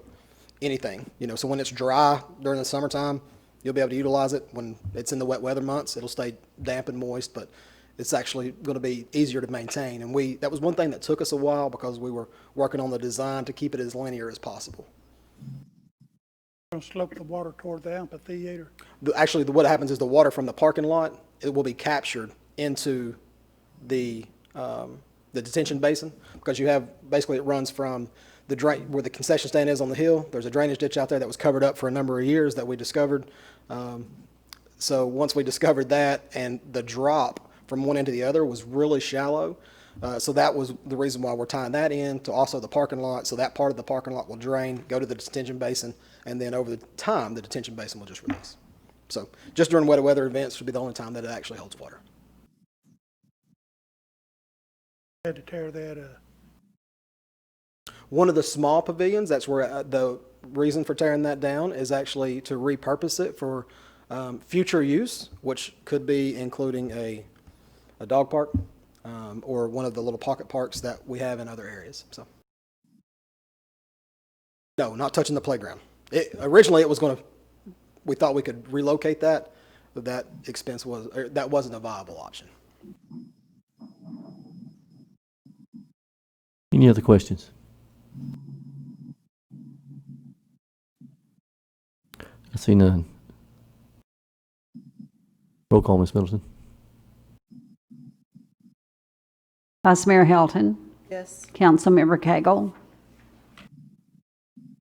anything. So when it's dry during the summertime, you'll be able to utilize it. When it's in the wet weather months, it'll stay damp and moist, but it's actually going to be easier to maintain. And that was one thing that took us a while because we were working on the design to keep it as linear as possible. Going to slope the water toward the amphitheater. Actually, what happens is the water from the parking lot, it will be captured into the detention basin, because you have, basically it runs from the drain, where the concession stand is on the hill. There's a drainage ditch out there that was covered up for a number of years that we discovered. So once we discovered that, and the drop from one end to the other was really shallow, so that was the reason why we're tying that in to also the parking lot. So that part of the parking lot will drain, go to the detention basin, and then over the time, the detention basin will just release. So just during wet weather events would be the only time that it actually holds water. Had to tear that One of the small pavilions, that's where the reason for tearing that down is actually to repurpose it for future use, which could be including a dog park or one of the little pocket parks that we have in other areas. So, no, not touching the playground. Originally, it was going to. We thought we could relocate that, but that that wasn't a viable option. Any other questions? I see none. Roll call, Ms. Middleton. Vice Mayor Helton, Yes. Councilmember Cagle,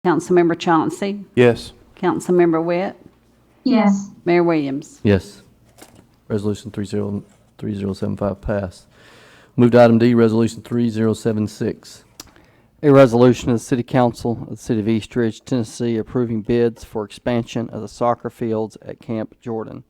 Councilmember Chauncey, Yes. Councilmember Witt, Yes. Mayor Williams. Yes. Resolution 3075 passed. Move to item D, Resolution 3076. A resolution of the City Council of the City of Eastridge, Tennessee, approving bids for expansion of the soccer fields at Camp Jordan.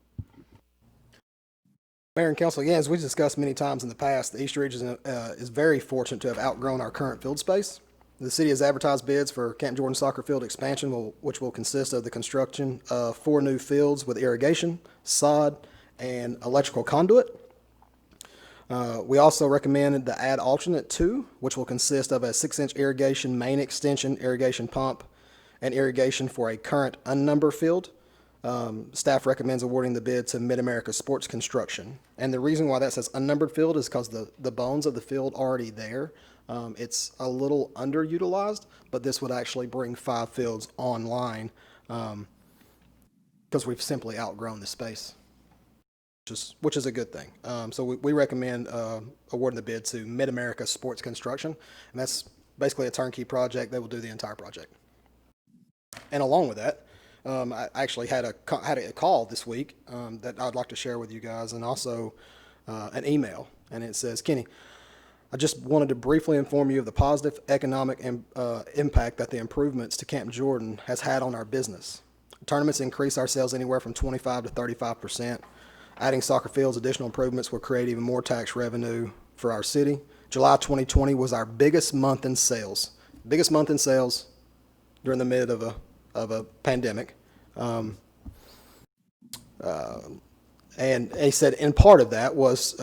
Mayor and Council, again, as we've discussed many times in the past, the Eastridge is very fortunate to have outgrown our current field space. The city has advertised bids for Camp Jordan Soccer Field expansion, which will consist of the construction of 4 new fields with irrigation, sod, and electrical conduit. We also recommended the add alternate 2, which will consist of a 6-inch irrigation main extension, irrigation pump, and irrigation for a current unnumbered field. Staff recommends awarding the bid to Mid-America Sports Construction. And the reason why that says unnumbered field is because the bones of the field already there. It's a little underutilized, but this would actually bring 5 fields online because we've simply outgrown the space, which is a good thing. So we recommend awarding the bid to Mid-America Sports Construction, and that's basically a turnkey project. They will do the entire project. And along with that, I actually had a call this week that I'd like to share with you guys, and also an email, and it says, Kenny, I just wanted to briefly inform you of the positive economic impact that the improvements to Camp Jordan has had on our business. Tournaments increase our sales anywhere from 25 to 35%. Adding soccer fields, additional improvements will create even more tax revenue for our city. July 2020 was our biggest month in sales. Biggest month in sales during the mid of a pandemic. And he said, and part of that was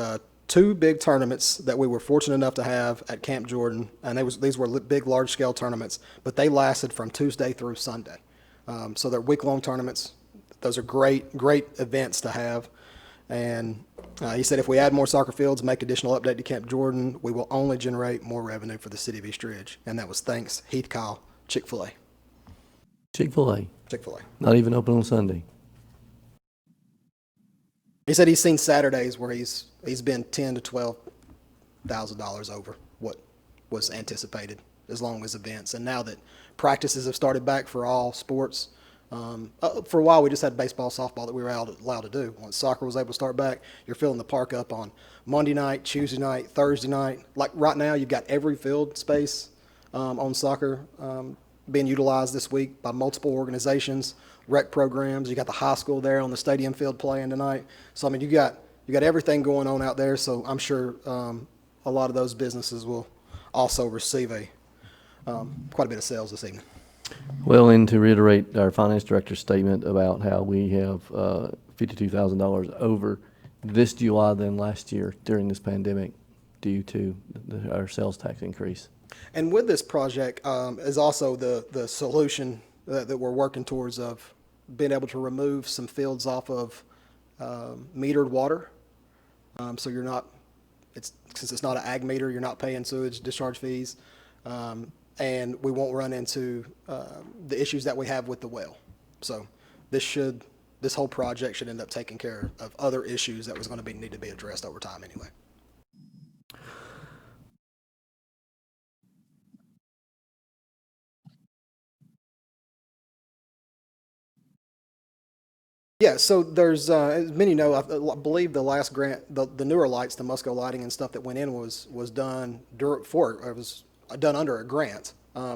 2 big tournaments that we were fortunate enough to have at Camp Jordan, and these were big, large-scale tournaments, but they lasted from Tuesday through Sunday. So they're week-long tournaments. Those are great events to have. And he said if we add more soccer fields, make additional update to Camp Jordan, we will only generate more revenue for the city of Eastridge. And that was thanks, Heath Kyle, Chick-fil-A. Chick-fil-A. Chick-fil-A. Not even open on Sunday. He said he's seen Saturdays where he's been $10,000 to $12,000 over what was anticipated as long as events. And now that practices have started back for all sports, for a while we just had baseball, softball that we were allowed to do. Once soccer was able to start back, you're filling the park up on Monday night, Tuesday night, Thursday night. Like right now, you've got every field space on soccer being utilized this week by multiple organizations, rec programs. You got the high school there on the stadium field playing tonight. So I mean, you got everything going on out there. So I'm sure a lot of those businesses will also receive quite a bit of sales this evening. Well, and to reiterate our finance director's statement about how we have $52,000 over this July than last year during this pandemic due to our sales tax increase. And with this project is also the solution that we're working towards of being able to remove some fields off of metered water. So you're not, since it's not an ag meter, you're not paying sewage discharge fees. And we won't run into the issues that we have with the well. So this whole project should end up taking care of other issues that was going to need to be addressed over time anyway. Yeah, so there's, as many know, I believe the last grant, the newer lights, the Musco lighting and stuff that went in was done done under a grant.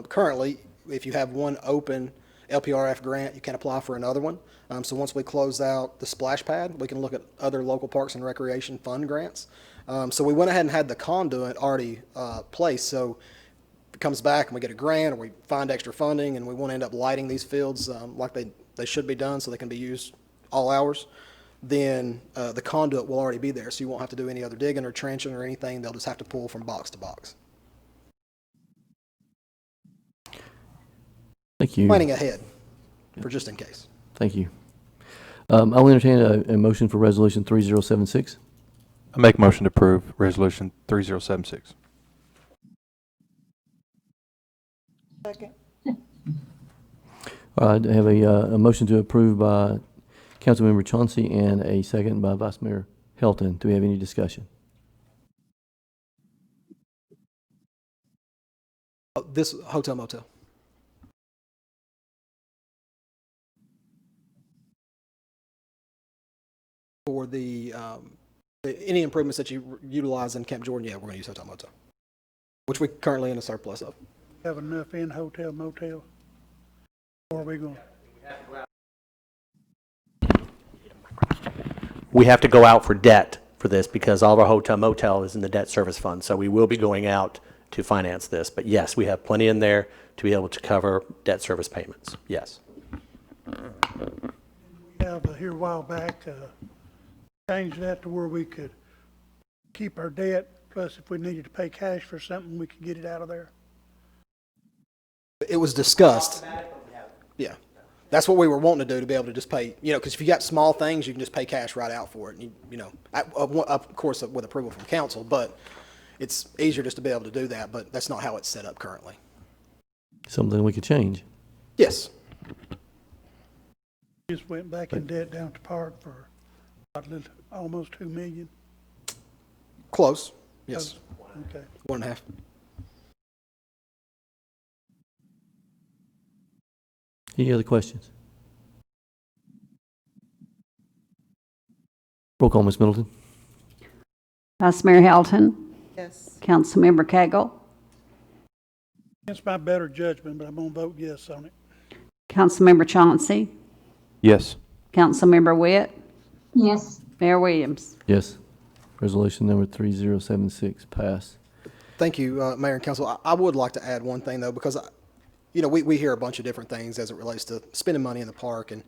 Currently, if you have one open LPRF grant, you can apply for another one. So once we close out the splash pad, we can look at other local parks and recreation fund grants. So we went ahead and had the conduit already placed. So if it comes back and we get a grant or we find extra funding and we want to end up lighting these fields like they should be done so they can be used all hours, then the conduit will already be there. So you won't have to do any other digging or trenching or anything. They'll just have to pull from box to box. Thank you. Planning ahead for just in case. Thank you. I'll entertain a motion for Resolution 3076. I make motion to approve Resolution 3076. Second. All right, I have a motion to approve by Councilmember Chauncey and a second by Vice Mayor Helton. Do we have any discussion? This hotel motel. For any improvements that you utilize in Camp Jordan, yeah, we're going to use hotel motel, which we're currently in a surplus of. Have enough in hotel motel? Or are we going? We have to go out for debt for this because all of our hotel motel is in the debt service fund. So we will be going out to finance this. But yes, we have plenty in there to be able to cover debt service payments. Yes. We have here a while back changed that to where we could keep our debt, plus if we needed to pay cash for something, we could get it out of there. It was discussed. Yeah. That's what we were wanting to do, to be able to just pay, because if you got small things, you can just pay cash right out for it. And of course, with approval from council, but it's easier just to be able to do that, but that's not how it's set up currently. Something we could change. Yes. Just went back in debt down to park for almost $2 million. Close. Yes. Okay. 1.5. Any other questions? Roll call, Ms. Middleton. Vice Mayor Helton, Yes. Councilmember Cagle, Against my better judgment, but I'm going to vote yes on it. Councilmember Chauncey, Yes. Councilmember Witt, Yes. Mayor Williams. Yes. Resolution number 3076 passed. Thank you, Mayor and Council. I would like to add one thing, though, because we hear a bunch of different things as it relates to spending money in the park and,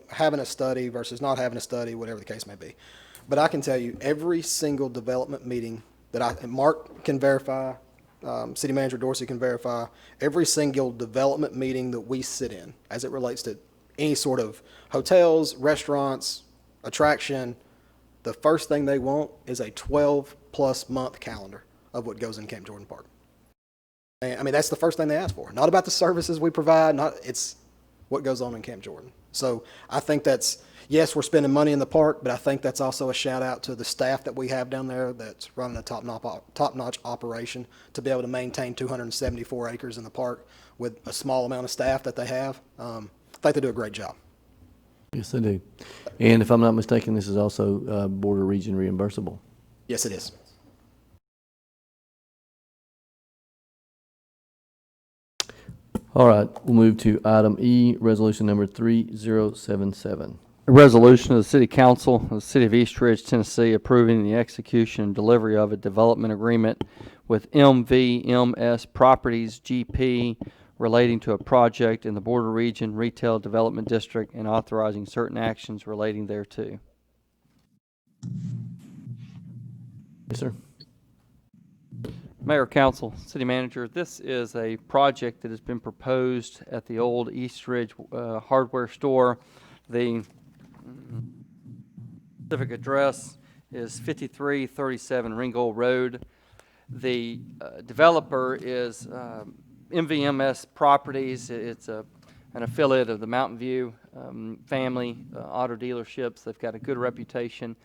having a study versus not having a study, whatever the case may be. But I can tell you, every single development meeting that Mark can verify, City Manager Dorsey can verify, every single development meeting that we sit in as it relates to any sort of hotels, restaurants, attraction, the first thing they want is a 12-plus month calendar of what goes in Camp Jordan Park. And, that's the first thing they ask for. Not about the services we provide, it's what goes on in Camp Jordan. So I think yes, we're spending money in the park, but I think that's also a shout out to the staff that we have down there that's running a top-notch operation to be able to maintain 274 acres in the park with a small amount of staff that they have. I think they do a great job. Yes, they do. And if I'm not mistaken, this is also border region reimbursable. Yes, it is. All right, we'll move to item E, resolution number 3077. A resolution of the City Council of the City of Eastridge, Tennessee, approving the execution and delivery of a development agreement with MVMS Properties GP relating to a project in the Border Region Retail Development District and authorizing certain actions relating thereto. Yes, sir. Mayor, Council, City Manager, this is a project that has been proposed at the old Eastridge hardware store. The specific address is 5337 Ringgold Road. The developer is MVMS Properties. It's an affiliate of the Mountain View family auto dealerships. They've got a good reputation.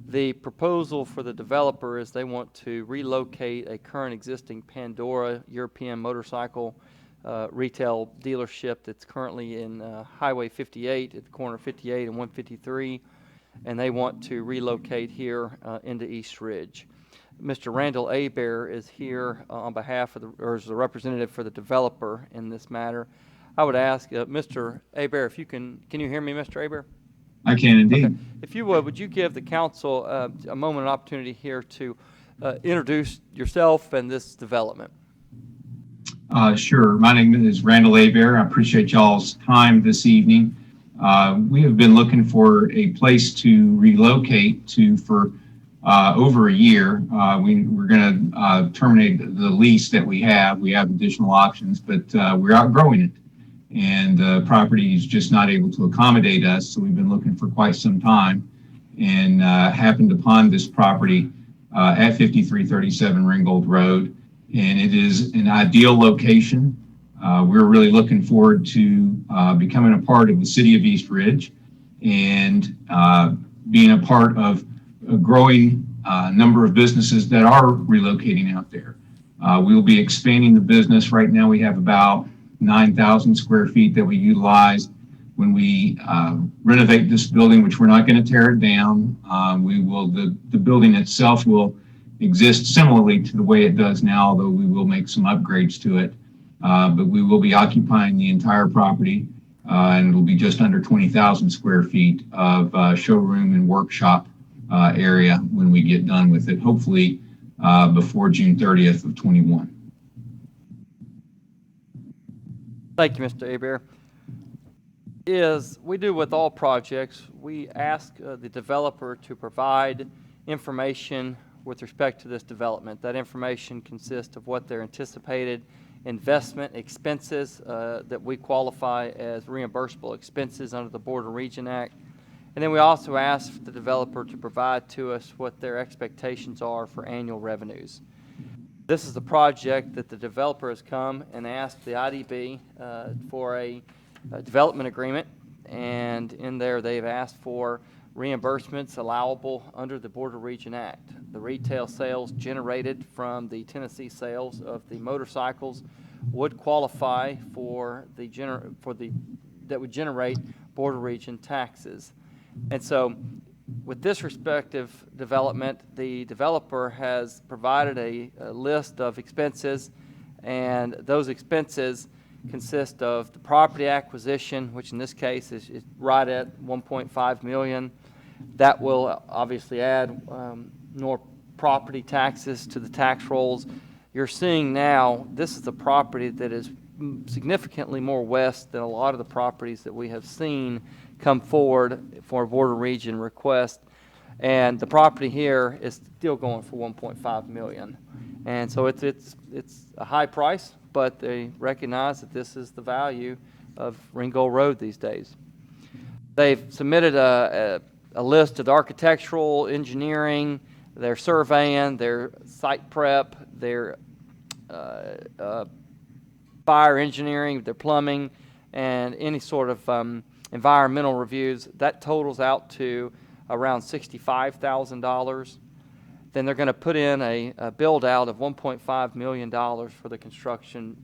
The proposal for the developer is they want to relocate a current existing Pandora European motorcycle retail dealership that's currently in Highway 58 at the corner of 58 and 153, and they want to relocate here into Eastridge. Mr. Randall Abear is here on behalf of or as the representative for the developer in this matter. I would ask Mr. Abear if you can you hear me, Mr. Abear? I can indeed. Okay. If you would you give the council a moment of opportunity here to introduce yourself and this development? Sure. My name is Randall Abear. I appreciate y'all's time this evening. We have been looking for a place to relocate to for over a year. We're going to terminate the lease that we have. We have additional options, but we're outgrowing it. And the property is just not able to accommodate us. So we've been looking for quite some time and happened upon this property at 5337 Ringgold Road. And it is an ideal location. We're really looking forward to becoming a part of the city of Eastridge and being a part of a growing number of businesses that are relocating out there. We will be expanding the business. Right now we have about 9,000 square feet that we utilize. When we renovate this building, which we're not going to tear it down, the building itself will exist similarly to the way it does now, although we will make some upgrades to it. But we will be occupying the entire property, and it will be just under 20,000 square feet of showroom and workshop area when we get done with it, hopefully before June 30th of 21. Thank you, Mr. Abear. As we do with all projects, we ask the developer to provide information with respect to this development. That information consists of what their anticipated investment expenses that we qualify as reimbursable expenses under the Border Region Act. And then we also ask the developer to provide to us what their expectations are for annual revenues. This is the project that the developer has come and asked the IDB for a development agreement, and in there they've asked for reimbursements allowable under the Border Region Act. The retail sales generated from the Tennessee sales of the motorcycles would qualify for that would generate Border Region taxes. And so with this respective development, the developer has provided a list of expenses, and those expenses consist of the property acquisition, which in this case is right at $1.5 million. That will obviously add more property taxes to the tax rolls. You're seeing now, this is a property that is significantly more west than a lot of the properties that we have seen come forward for a Border Region request. And the property here is still going for $1.5 million. And so it's a high price, but they recognize that this is the value of Ringgold Road these days. They've submitted a list of the architectural, engineering, their surveying, their site prep, their fire engineering, their plumbing, and any sort of environmental reviews. That totals out to around $65,000. Then they're going to put in a build-out of $1.5 million for the construction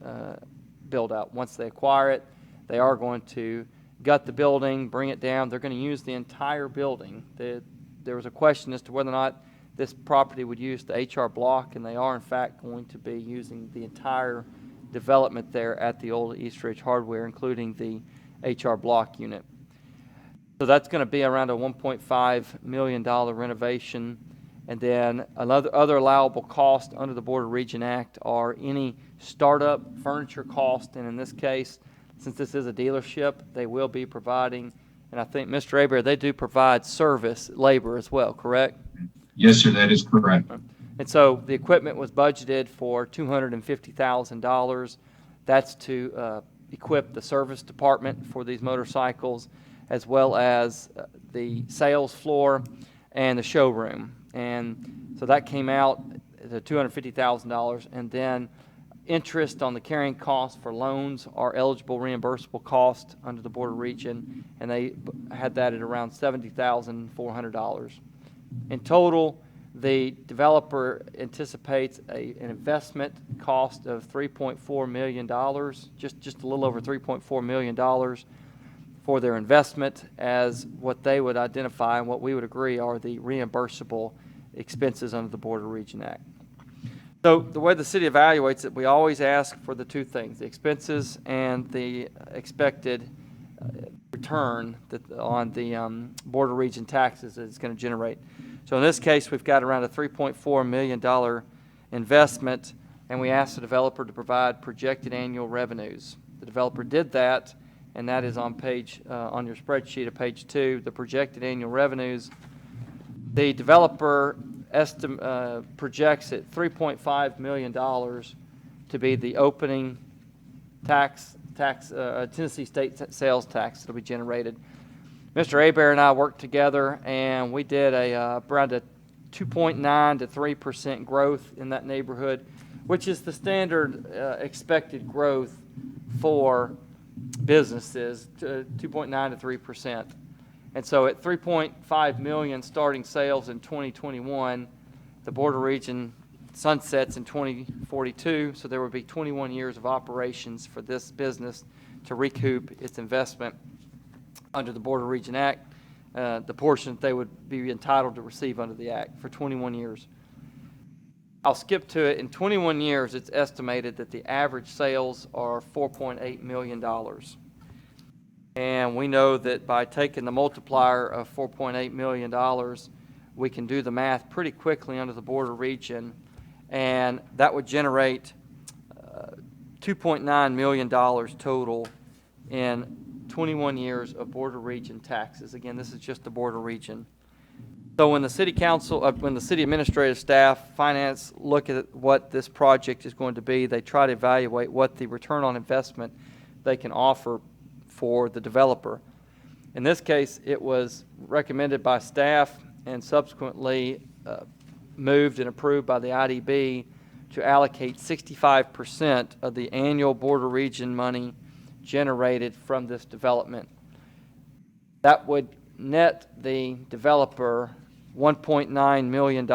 build-out. Once they acquire it, they are going to gut the building, bring it down. They're going to use the entire building. There was a question as to whether or not this property would use the HR block, and they are in fact going to be using the entire development there at the old Eastridge Hardware, including the HR block unit. So that's going to be around a $1.5 million renovation. And then other allowable costs under the Board of Regent Act are any startup furniture cost. And in this case, since this is a dealership, they will be providing, and I think, Mr. Aber, they do provide service labor as well, correct? Yes, sir, that is correct. And so the equipment was budgeted for $250,000. That's to equip the service department for these motorcycles, as well as the sales floor and the showroom. And so that came out to $250,000. And then interest on the carrying costs for loans are eligible reimbursable costs under the Board of Regent, and they had that at around $70,400. In total, the developer anticipates an investment cost of $3.4 million, just a little over $3.4 million for their investment, as what they would identify and what we would agree are the reimbursable expenses under the Board of Regent Act. So the way the city evaluates it, we always ask for the two things, the expenses and the expected return on the Board of Regent taxes that it's going to generate. So in this case, we've got around a $3.4 million investment, and we asked the developer to provide projected annual revenues. The developer did that, and that is on on your spreadsheet of page 2, the projected annual revenues. The developer projects at $3.5 million to be the opening Tennessee state sales tax that will be generated. Mr. Aber and I worked together, and we did around a 2.9 to 3% growth in that neighborhood, which is the standard expected growth for businesses, 2.9 to 3%. And so at 3.5 million starting sales in 2021, the Board of Regent sunsets in 2042, so there will be 21 years of operations for this business to recoup its investment under the Board of Regent Act, the portion that they would be entitled to receive under the Act for 21 years. I'll skip to it. In 21 years, it's estimated that the average sales are $4.8 million. And we know that by taking the multiplier of $4.8 million, we can do the math pretty quickly under the Board of Regent, and that would generate $2.9 million total in 21 years of Board of Regent taxes. Again, this is just the Board of Regent. So when the city council, when the city administrative staff, finance look at what this project is going to be, they try to evaluate what the return on investment they can offer for the developer. In this case, it was recommended by staff and subsequently moved and approved by the IDB to allocate 65% of the annual Board of Regent money generated from this development. That would net the developer $1.9 million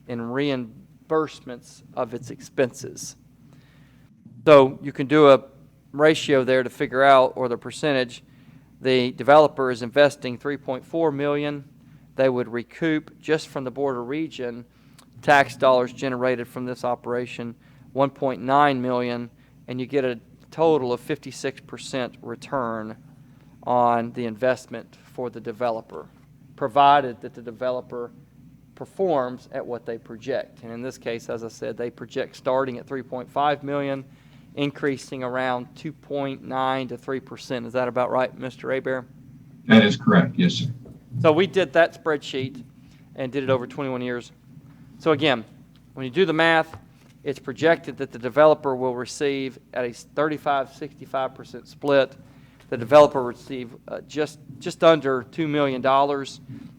in reimbursements of its expenses. So you can do a ratio there to figure out, or the percentage. The developer is investing $3.4 million. They would recoup just from the Board of Regent tax dollars generated from this operation $1.9 million, and you get a total of 56% return on the investment for the developer, provided that the developer performs at what they project. And in this case, as I said, they project starting at $3.5 million, increasing around 2.9 to 3%. Is that about right, Mr. Aber? That is correct, yes, sir. So we did that spreadsheet and did it over 21 years. So again, when you do the math, it's projected that the developer will receive at a 35-65% split. The developer will receive just under $2 million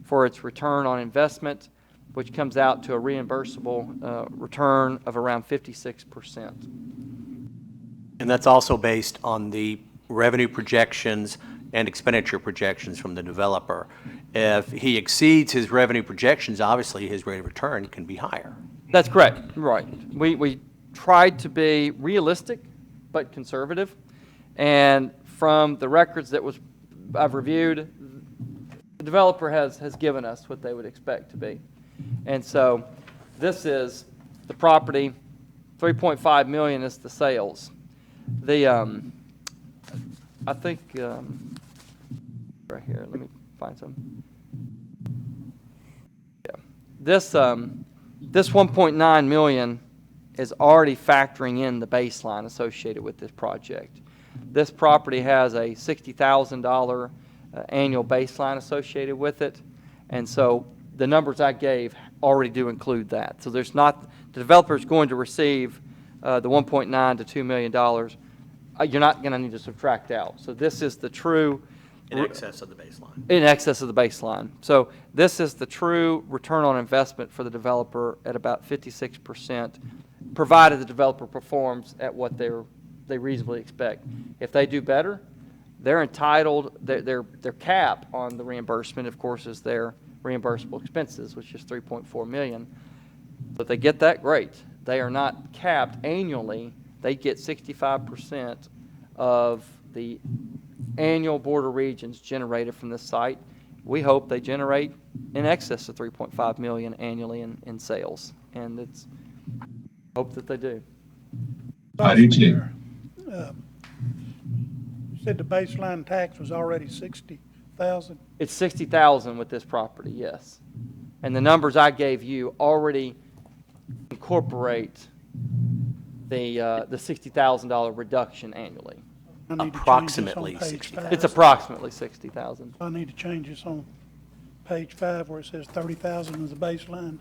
for its return on investment, which comes out to a reimbursable return of around 56%. And that's also based on the revenue projections and expenditure projections from the developer. If he exceeds his revenue projections, obviously his rate of return can be higher. That's correct, right. We tried to be realistic but conservative, and from the records that I've reviewed, the developer has given us what they would expect to be. And so this is the property, $3.5 million is the sales. I think right here. Let me find some. Yeah. This 1.9 million is already factoring in the baseline associated with this project. This property has a $60,000 annual baseline associated with it, and so the numbers I gave already do include that. So there's not, the developer is going to receive the 1.9 to $2 million. You're not going to need to subtract out. So this is the true In excess of the baseline. in excess of the baseline. So this is the true return on investment for the developer at about 56%, provided the developer performs at what they reasonably expect. If they do better, they're entitled, their cap on the reimbursement, of course, is their reimbursable expenses, which is $3.4 million. But they get that, great. They are not capped annually. They get 65% of the annual border regions generated from this site. We hope they generate in excess of $3.5 million annually in sales, and it's hope that they do. I do too. You said the baseline tax was already 60,000? It's 60,000 with this property, yes. And the numbers I gave you already incorporate the $60,000 reduction annually. I need to change this on Approximately page 60,000. five. It's approximately 60,000. I need to change this on page 5 where it says 30,000 is the baseline.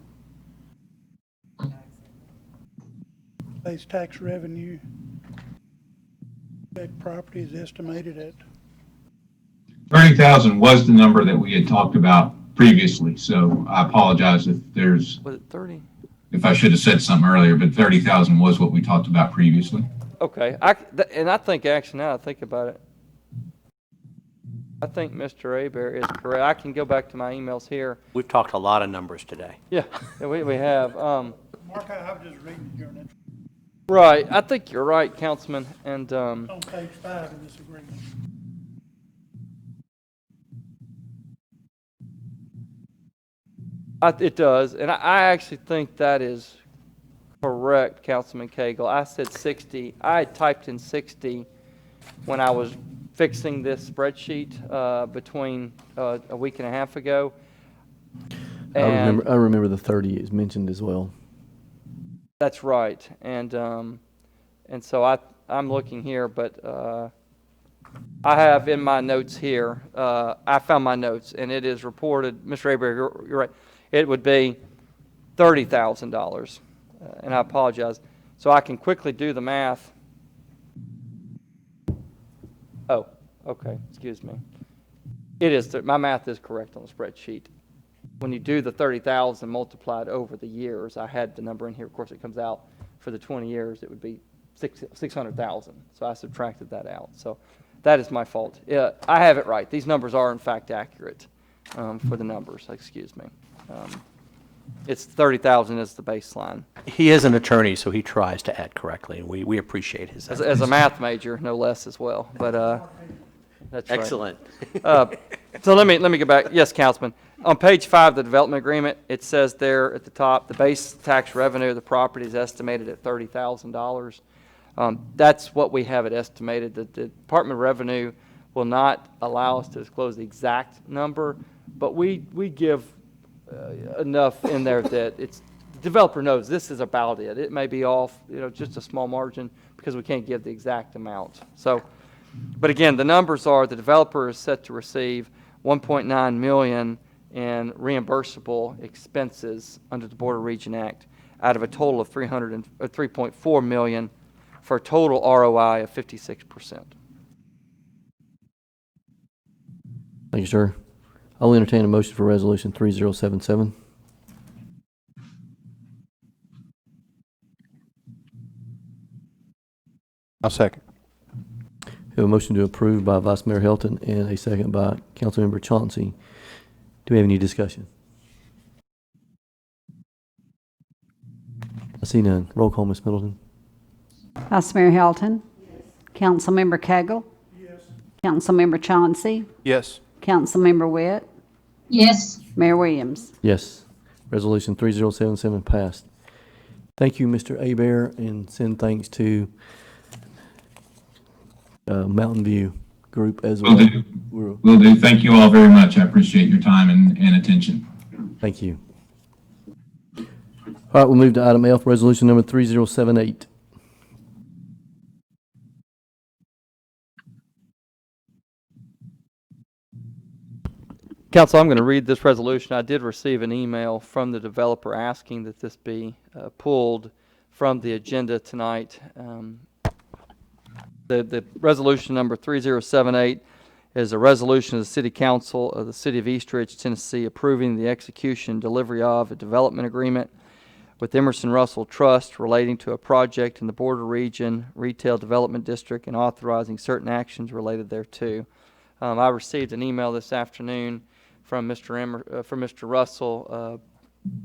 Base tax revenue. That property is estimated at 30,000 was the number that we had talked about previously, so I apologize if Was it 30? I should have said something earlier, but 30,000 was what we talked about previously. Okay, and I think actually now I think about it, I think Mr. Aber is correct. I can go back to my emails here. We've talked a lot of numbers today. Yeah, we have. Mark, I was just reading it here, and it's Right, I think you're right, Councilman, and on page 5 of this agreement. it does, and I actually think that is correct, Councilman Cagle. I said 60. I had typed in 60 when I was fixing this spreadsheet between a week and a half ago. I remember the 30 is mentioned as well. That's right, and so I'm looking here, but I have in my notes here. I found my notes, and it is reported. Mr. Aber, you're right. It would be $30,000, and I apologize. So I can quickly do the math. Oh, okay. Excuse me. It is. My math is correct on the spreadsheet. When you do the 30,000 multiplied over the years, I had the number in here. Of course, it comes out for the 20 years. It would be 600,000. So I subtracted that out. So that is my fault. I have it right. These numbers are in fact accurate for the numbers. Excuse me. It's 30,000 as the baseline. He is an attorney, so he tries to add correctly, and we appreciate his efforts. As a math major, no less as well. But that's right. Excellent. So let me go back. Yes, Councilman. On page 5 of the development agreement, it says there at the top, the base tax revenue of the property is estimated at $30,000. That's what we have it estimated. The Department of Revenue will not allow us to disclose the exact number, but we give enough in there that the developer knows this is about it. It may be off, just a small margin because we can't give the exact amount. So, but again, the numbers are the developer is set to receive $1.9 million in reimbursable expenses under the Border Region Act out of a total of $3.4 million for a total ROI of 56%. Thank you, sir. I'll entertain a motion for Resolution 3077. I'll second. We have a motion to approve by Vice Mayor Helton and a second by Councilmember Chauncey. Do we have any discussion? I see none. Roll call, Ms. Middleton. Vice Mayor Helton. Councilmember Cagle. Yes. Councilmember Chauncey. Yes. Councilmember Witt. Yes. Mayor Williams. Yes. Resolution 3077 passed. Thank you, Mr. Aber, and send thanks to Mountain View group as Will well. do. Will do. Thank you all very much. I appreciate your time and attention. Thank you. All right, we'll move to item F, resolution number 3078. Council, I'm going to read this resolution. I did receive an email from the developer asking that this be pulled from the agenda tonight. The resolution number 3078 is a resolution of the City Council of the City of Eastridge, Tennessee, approving the execution and delivery of a development agreement with Emerson Russell Trust relating to a project in the Border Region Retail Development District and authorizing certain actions related thereto. I received an email this afternoon from Mr. Russell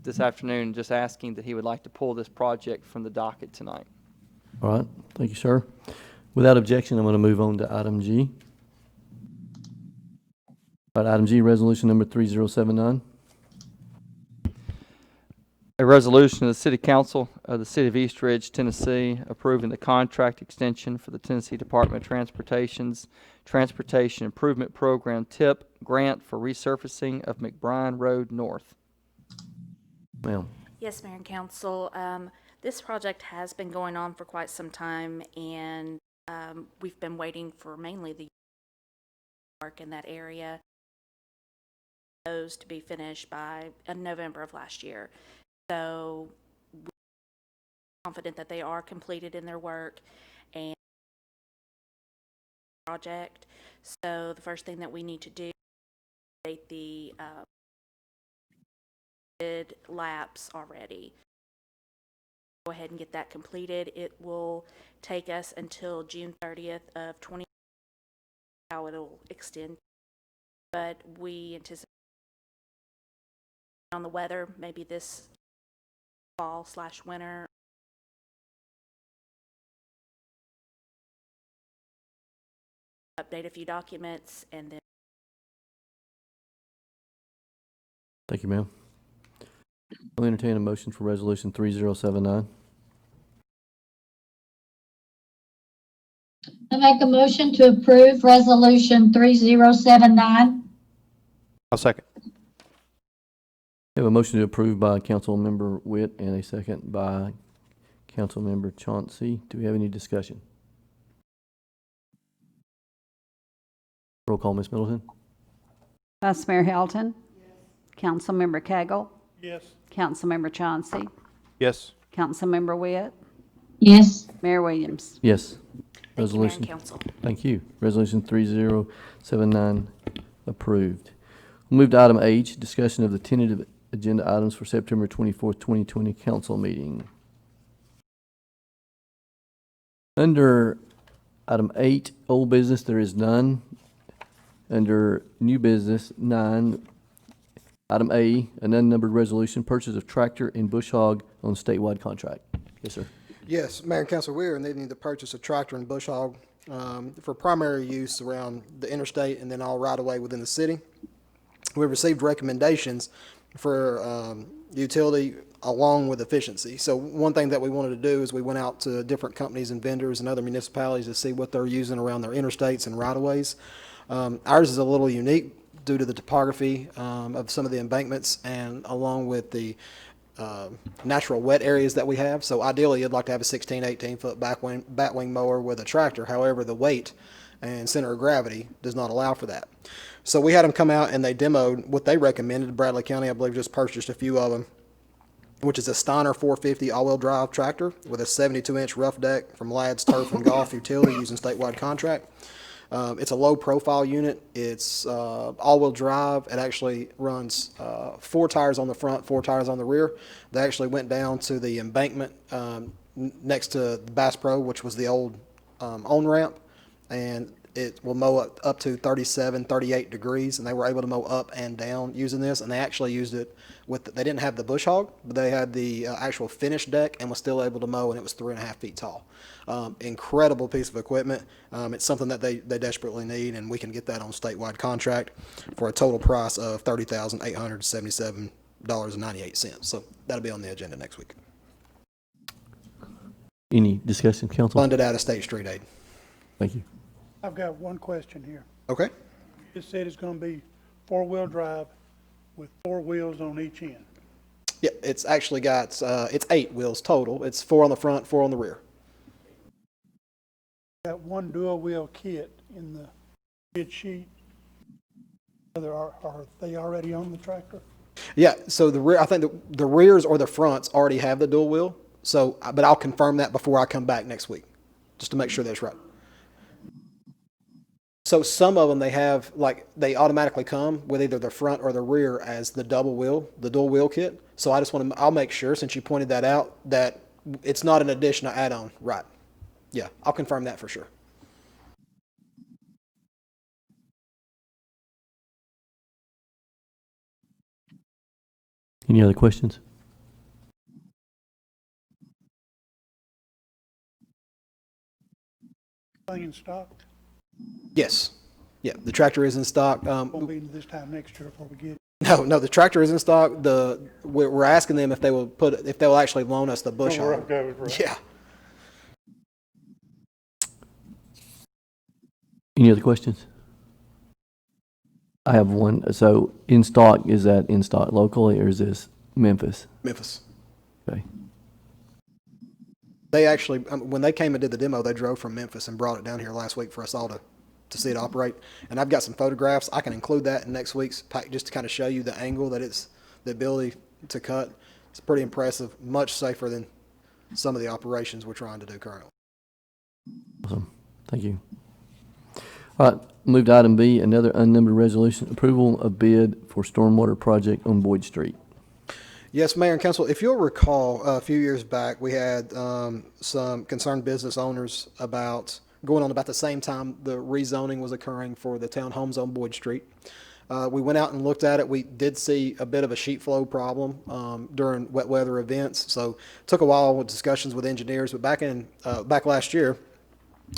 this afternoon, just asking that he would like to pull this project from the docket tonight. All right, thank you, sir. Without objection, I'm going to move on to item G. All right, item G, resolution number 3079. A resolution of the City Council of the City of Eastridge, Tennessee, approving the contract extension for the Tennessee Department of Transportation's Transportation Improvement Program TIP grant for resurfacing of Mcbride Road North. Ma'am. Yes, Mayor and Council. This project has been going on for quite some time, and we've been waiting for mainly the work in that area those to be finished by November of last year. So we're confident that they are completed in their work and project. So the first thing that we need to do is update the bid lapse already. Go ahead and get that completed. It will take us until June 30th of 2020, how it'll extend, but we anticipate on the weather, maybe this fall/winter. Update a few documents and then. Thank you, ma'am. I'll entertain a motion for resolution 3079. I make a motion to approve resolution 3079. I'll second. We have a motion to approve by Councilmember Witt and a second by Councilmember Chauncey. Do we have any discussion? Roll call, Ms. Middleton. Vice Mayor Helton. Councilmember Cagle. Yes. Councilmember Chauncey. Yes. Councilmember Witt. Yes. Mayor Williams. Yes. Thank you, Mayor Resolution. and Council. Thank you. Resolution 3079 approved. We'll move to item H, discussion of the tentative agenda items for September 24th, 2020 council meeting. Under item 8, old business, there is none. Under new business, 9. Item A, an unnumbered resolution, purchase of tractor and bush hog on statewide contract. Yes, sir. Yes, Mayor and Council, we are needing to purchase a tractor and bush hog for primary use around the interstate and then all right-of-way within the city. We received recommendations for utility along with efficiency. So one thing that we wanted to do is we went out to different companies and vendors and other municipalities to see what they're using around their interstates and right-of-ways. Ours is a little unique due to the topography of some of the embankments and along with the natural wet areas that we have. So ideally, you'd like to have a 16, 18-foot batwing mower with a tractor. However, the weight and center of gravity does not allow for that. So we had them come out and they demoed what they recommended. Bradley County, I believe, just purchased a few of them, which is a Steiner 450 all-wheel drive tractor with a 72-inch rough deck from Ladd's Turf and Golf Utility using statewide contract. It's a low-profile unit. It's all-wheel drive. It actually runs 4 tires on the front, 4 tires on the rear. They actually went down to the embankment next to Bass Pro, which was the old on-ramp, and it will mow up to 37, 38 degrees, and they were able to mow up and down using this, and they actually used it with, they didn't have the bush hog, but they had the actual finished deck and was still able to mow, and it was 3.5 feet tall. Incredible piece of equipment. It's something that they desperately need, and we can get that on statewide contract for a total price of $30,877.98. So that'll be on the agenda next week. Any discussion, council? Funded out of state street aid. Thank you. I've got one question here. Okay. It said it's gonna be four-wheel drive with 4 wheels on each end. Yeah, it's actually got, it's 8 wheels total. It's 4 on the front, 4 on the rear. Got one dual-wheel kit in the bid sheet. Are they already on the tractor? Yeah, so the rear, I think the rears or the fronts already have the dual wheel. So, but I'll confirm that before I come back next week, just to make sure that's right. So some of them they have, like, they automatically come with either the front or the rear as the double wheel, the dual wheel kit. So I just want to, I'll make sure, since you pointed that out, that it's not an additional add-on. Right. Yeah, I'll confirm that for sure. Any other questions? Thing in stock? Yes. Yeah, the tractor is in stock. Won't be this time next year before we get it. No, the tractor is in stock. We're asking them if they will if they will actually loan us the bush Oh, we're hog. okay with that. Yeah. Any other questions? I have one. So in stock, is that in stock locally or is this Memphis? Memphis. Okay. They actually, when they came and did the demo, they drove from Memphis and brought it down here last week for us all to see it operate. And I've got some photographs. I can include that in next week's pack just to kind of show you the angle that it's, the ability to cut. It's pretty impressive, much safer than some of the operations we're trying to do currently. Awesome. Thank you. All right, move to item B, another unnumbered resolution, approval of bid for stormwater project on Boyd Street. Yes, Mayor and Council, if you'll recall, a few years back, we had some concerned business owners about going on about the same time the rezoning was occurring for the townhomes on Boyd Street. We went out and looked at it. We did see a bit of a sheet flow problem during wet weather events, so it took a while with discussions with engineers. But back last year,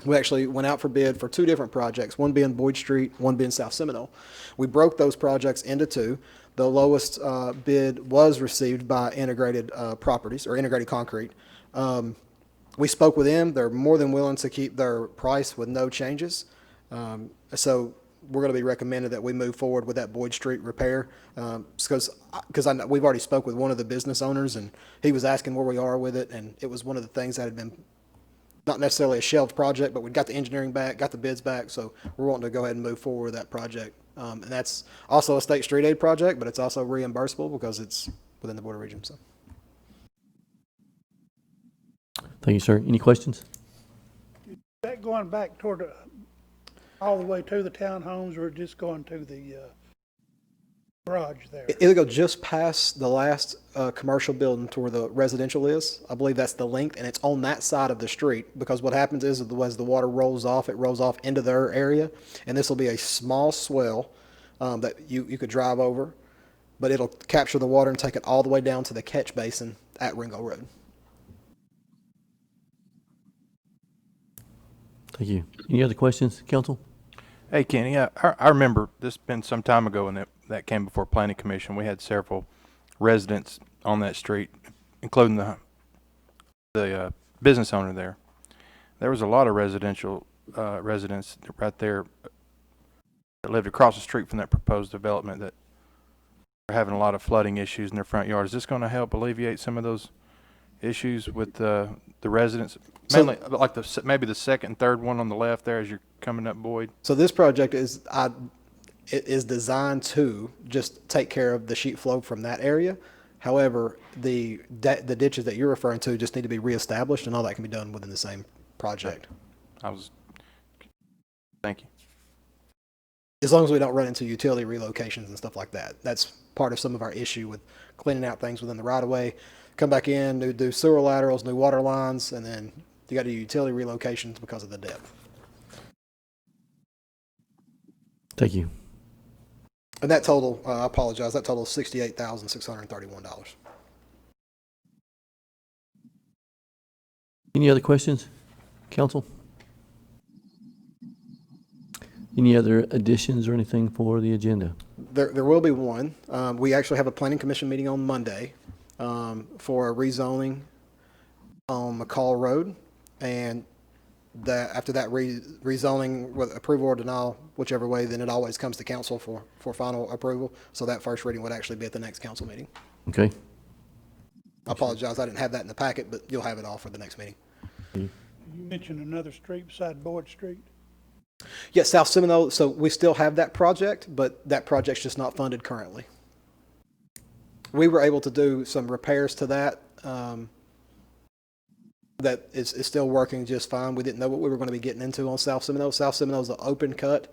we actually went out for bid for 2 different projects, one being Boyd Street, one being South Seminole. We broke those projects into 2. The lowest bid was received by Integrated Properties, or Integrated Concrete. We spoke with them. They're more than willing to keep their price with no changes. So we're going to be recommended that we move forward with that Boyd Street repair, because we've already spoke with one of the business owners, and he was asking where we are with it, and it was one of the things that had been not necessarily a shelved project, but we got the engineering back, got the bids back, so we're wanting to go ahead and move forward with that project. And that's also a state street aid project, but it's also reimbursable because it's within the border region. So. Thank you, sir. Any questions? Is that going back toward all the way to the townhomes, or just going to the garage there? It'll go just past the last commercial building to where the residential is. I believe that's the length, and it's on that side of the street, because what happens is as the water rolls off, it rolls off into their area, and this will be a small swell that you could drive over, but it'll capture the water and take it all the way down to the catch basin at Ringo Road. Thank you. Any other questions, council? Hey, Kenny, I remember this been some time ago when that came before Planning Commission. We had several residents on that street, including the business owner there. There was a lot of residential residents right there that lived across the street from that proposed development that are having a lot of flooding issues in their front yard. Is this going to help alleviate some of those issues with the residents? Mainly, like maybe the second and third one on the left there as you're coming up Boyd. So this project is designed to just take care of the sheet flow from that area. However, the ditches that you're referring to just need to be reestablished, and all that can be done within the same project. Thank you. As long as we don't run into utility relocations and stuff like that. That's part of some of our issue with cleaning out things within the right of way. Come back in, do sewer laterals, new water lines, and then you got to do utility relocations because of the depth. Thank you. And that total, I apologize, that total is $68,631. Any other questions, council? Any other additions or anything for the agenda? There will be one. We actually have a planning commission meeting on Monday for a rezoning on McCall Road. And after that rezoning, with approval or denial, whichever way, then it always comes to council for final approval. So that first reading would actually be at the next council meeting. Okay. I apologize, I didn't have that in the packet, but you'll have it all for the next meeting. You mentioned another street beside Boyd Street. Yes, South Seminole, so we still have that project, but that project's just not funded currently. We were able to do some repairs to that. That is still working just fine. We didn't know what we were going to be getting into on South Seminole. South Seminole is an open cut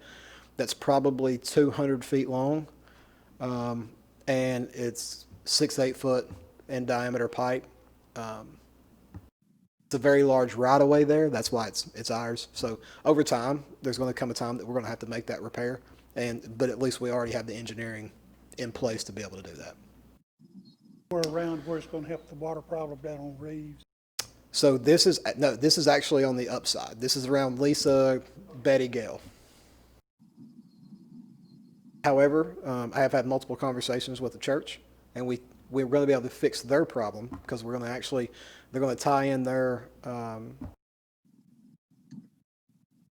that's probably 200 feet long, and it's 6-8 foot in diameter pipe. It's a very large right-of-way there. That's why it's ours. So over time, there's going to come a time that we're going to have to make that repair, but at least we already have the engineering in place to be able to do that. We're around where it's going to help the water problem down on Reeves. So this is actually on the upside. This is around Lisa, Betty, Gale. However, I have had multiple conversations with the church, and we're going to be able to fix their problem because they're going to tie in their, the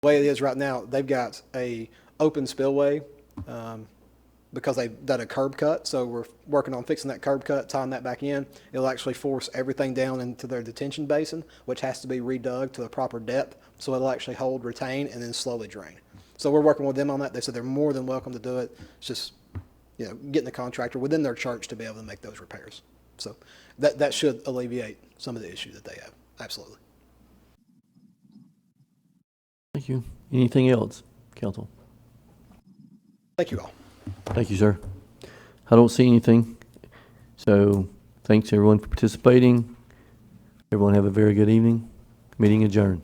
way it is right now, they've got a open spillway, because they've done a curb cut. So we're working on fixing that curb cut, tying that back in. It'll actually force everything down into their detention basin, which has to be redug to the proper depth. So it'll actually hold, retain, and then slowly drain. So we're working with them on that. They said they're more than welcome to do it. It's just, getting the contractor within their church to be able to make those repairs. So that should alleviate some of the issue that they have. Absolutely. Thank you. Anything else, council? Thank you all. Thank you, sir. I don't see anything. So thanks everyone for participating. Everyone have a very good evening. Meeting adjourned.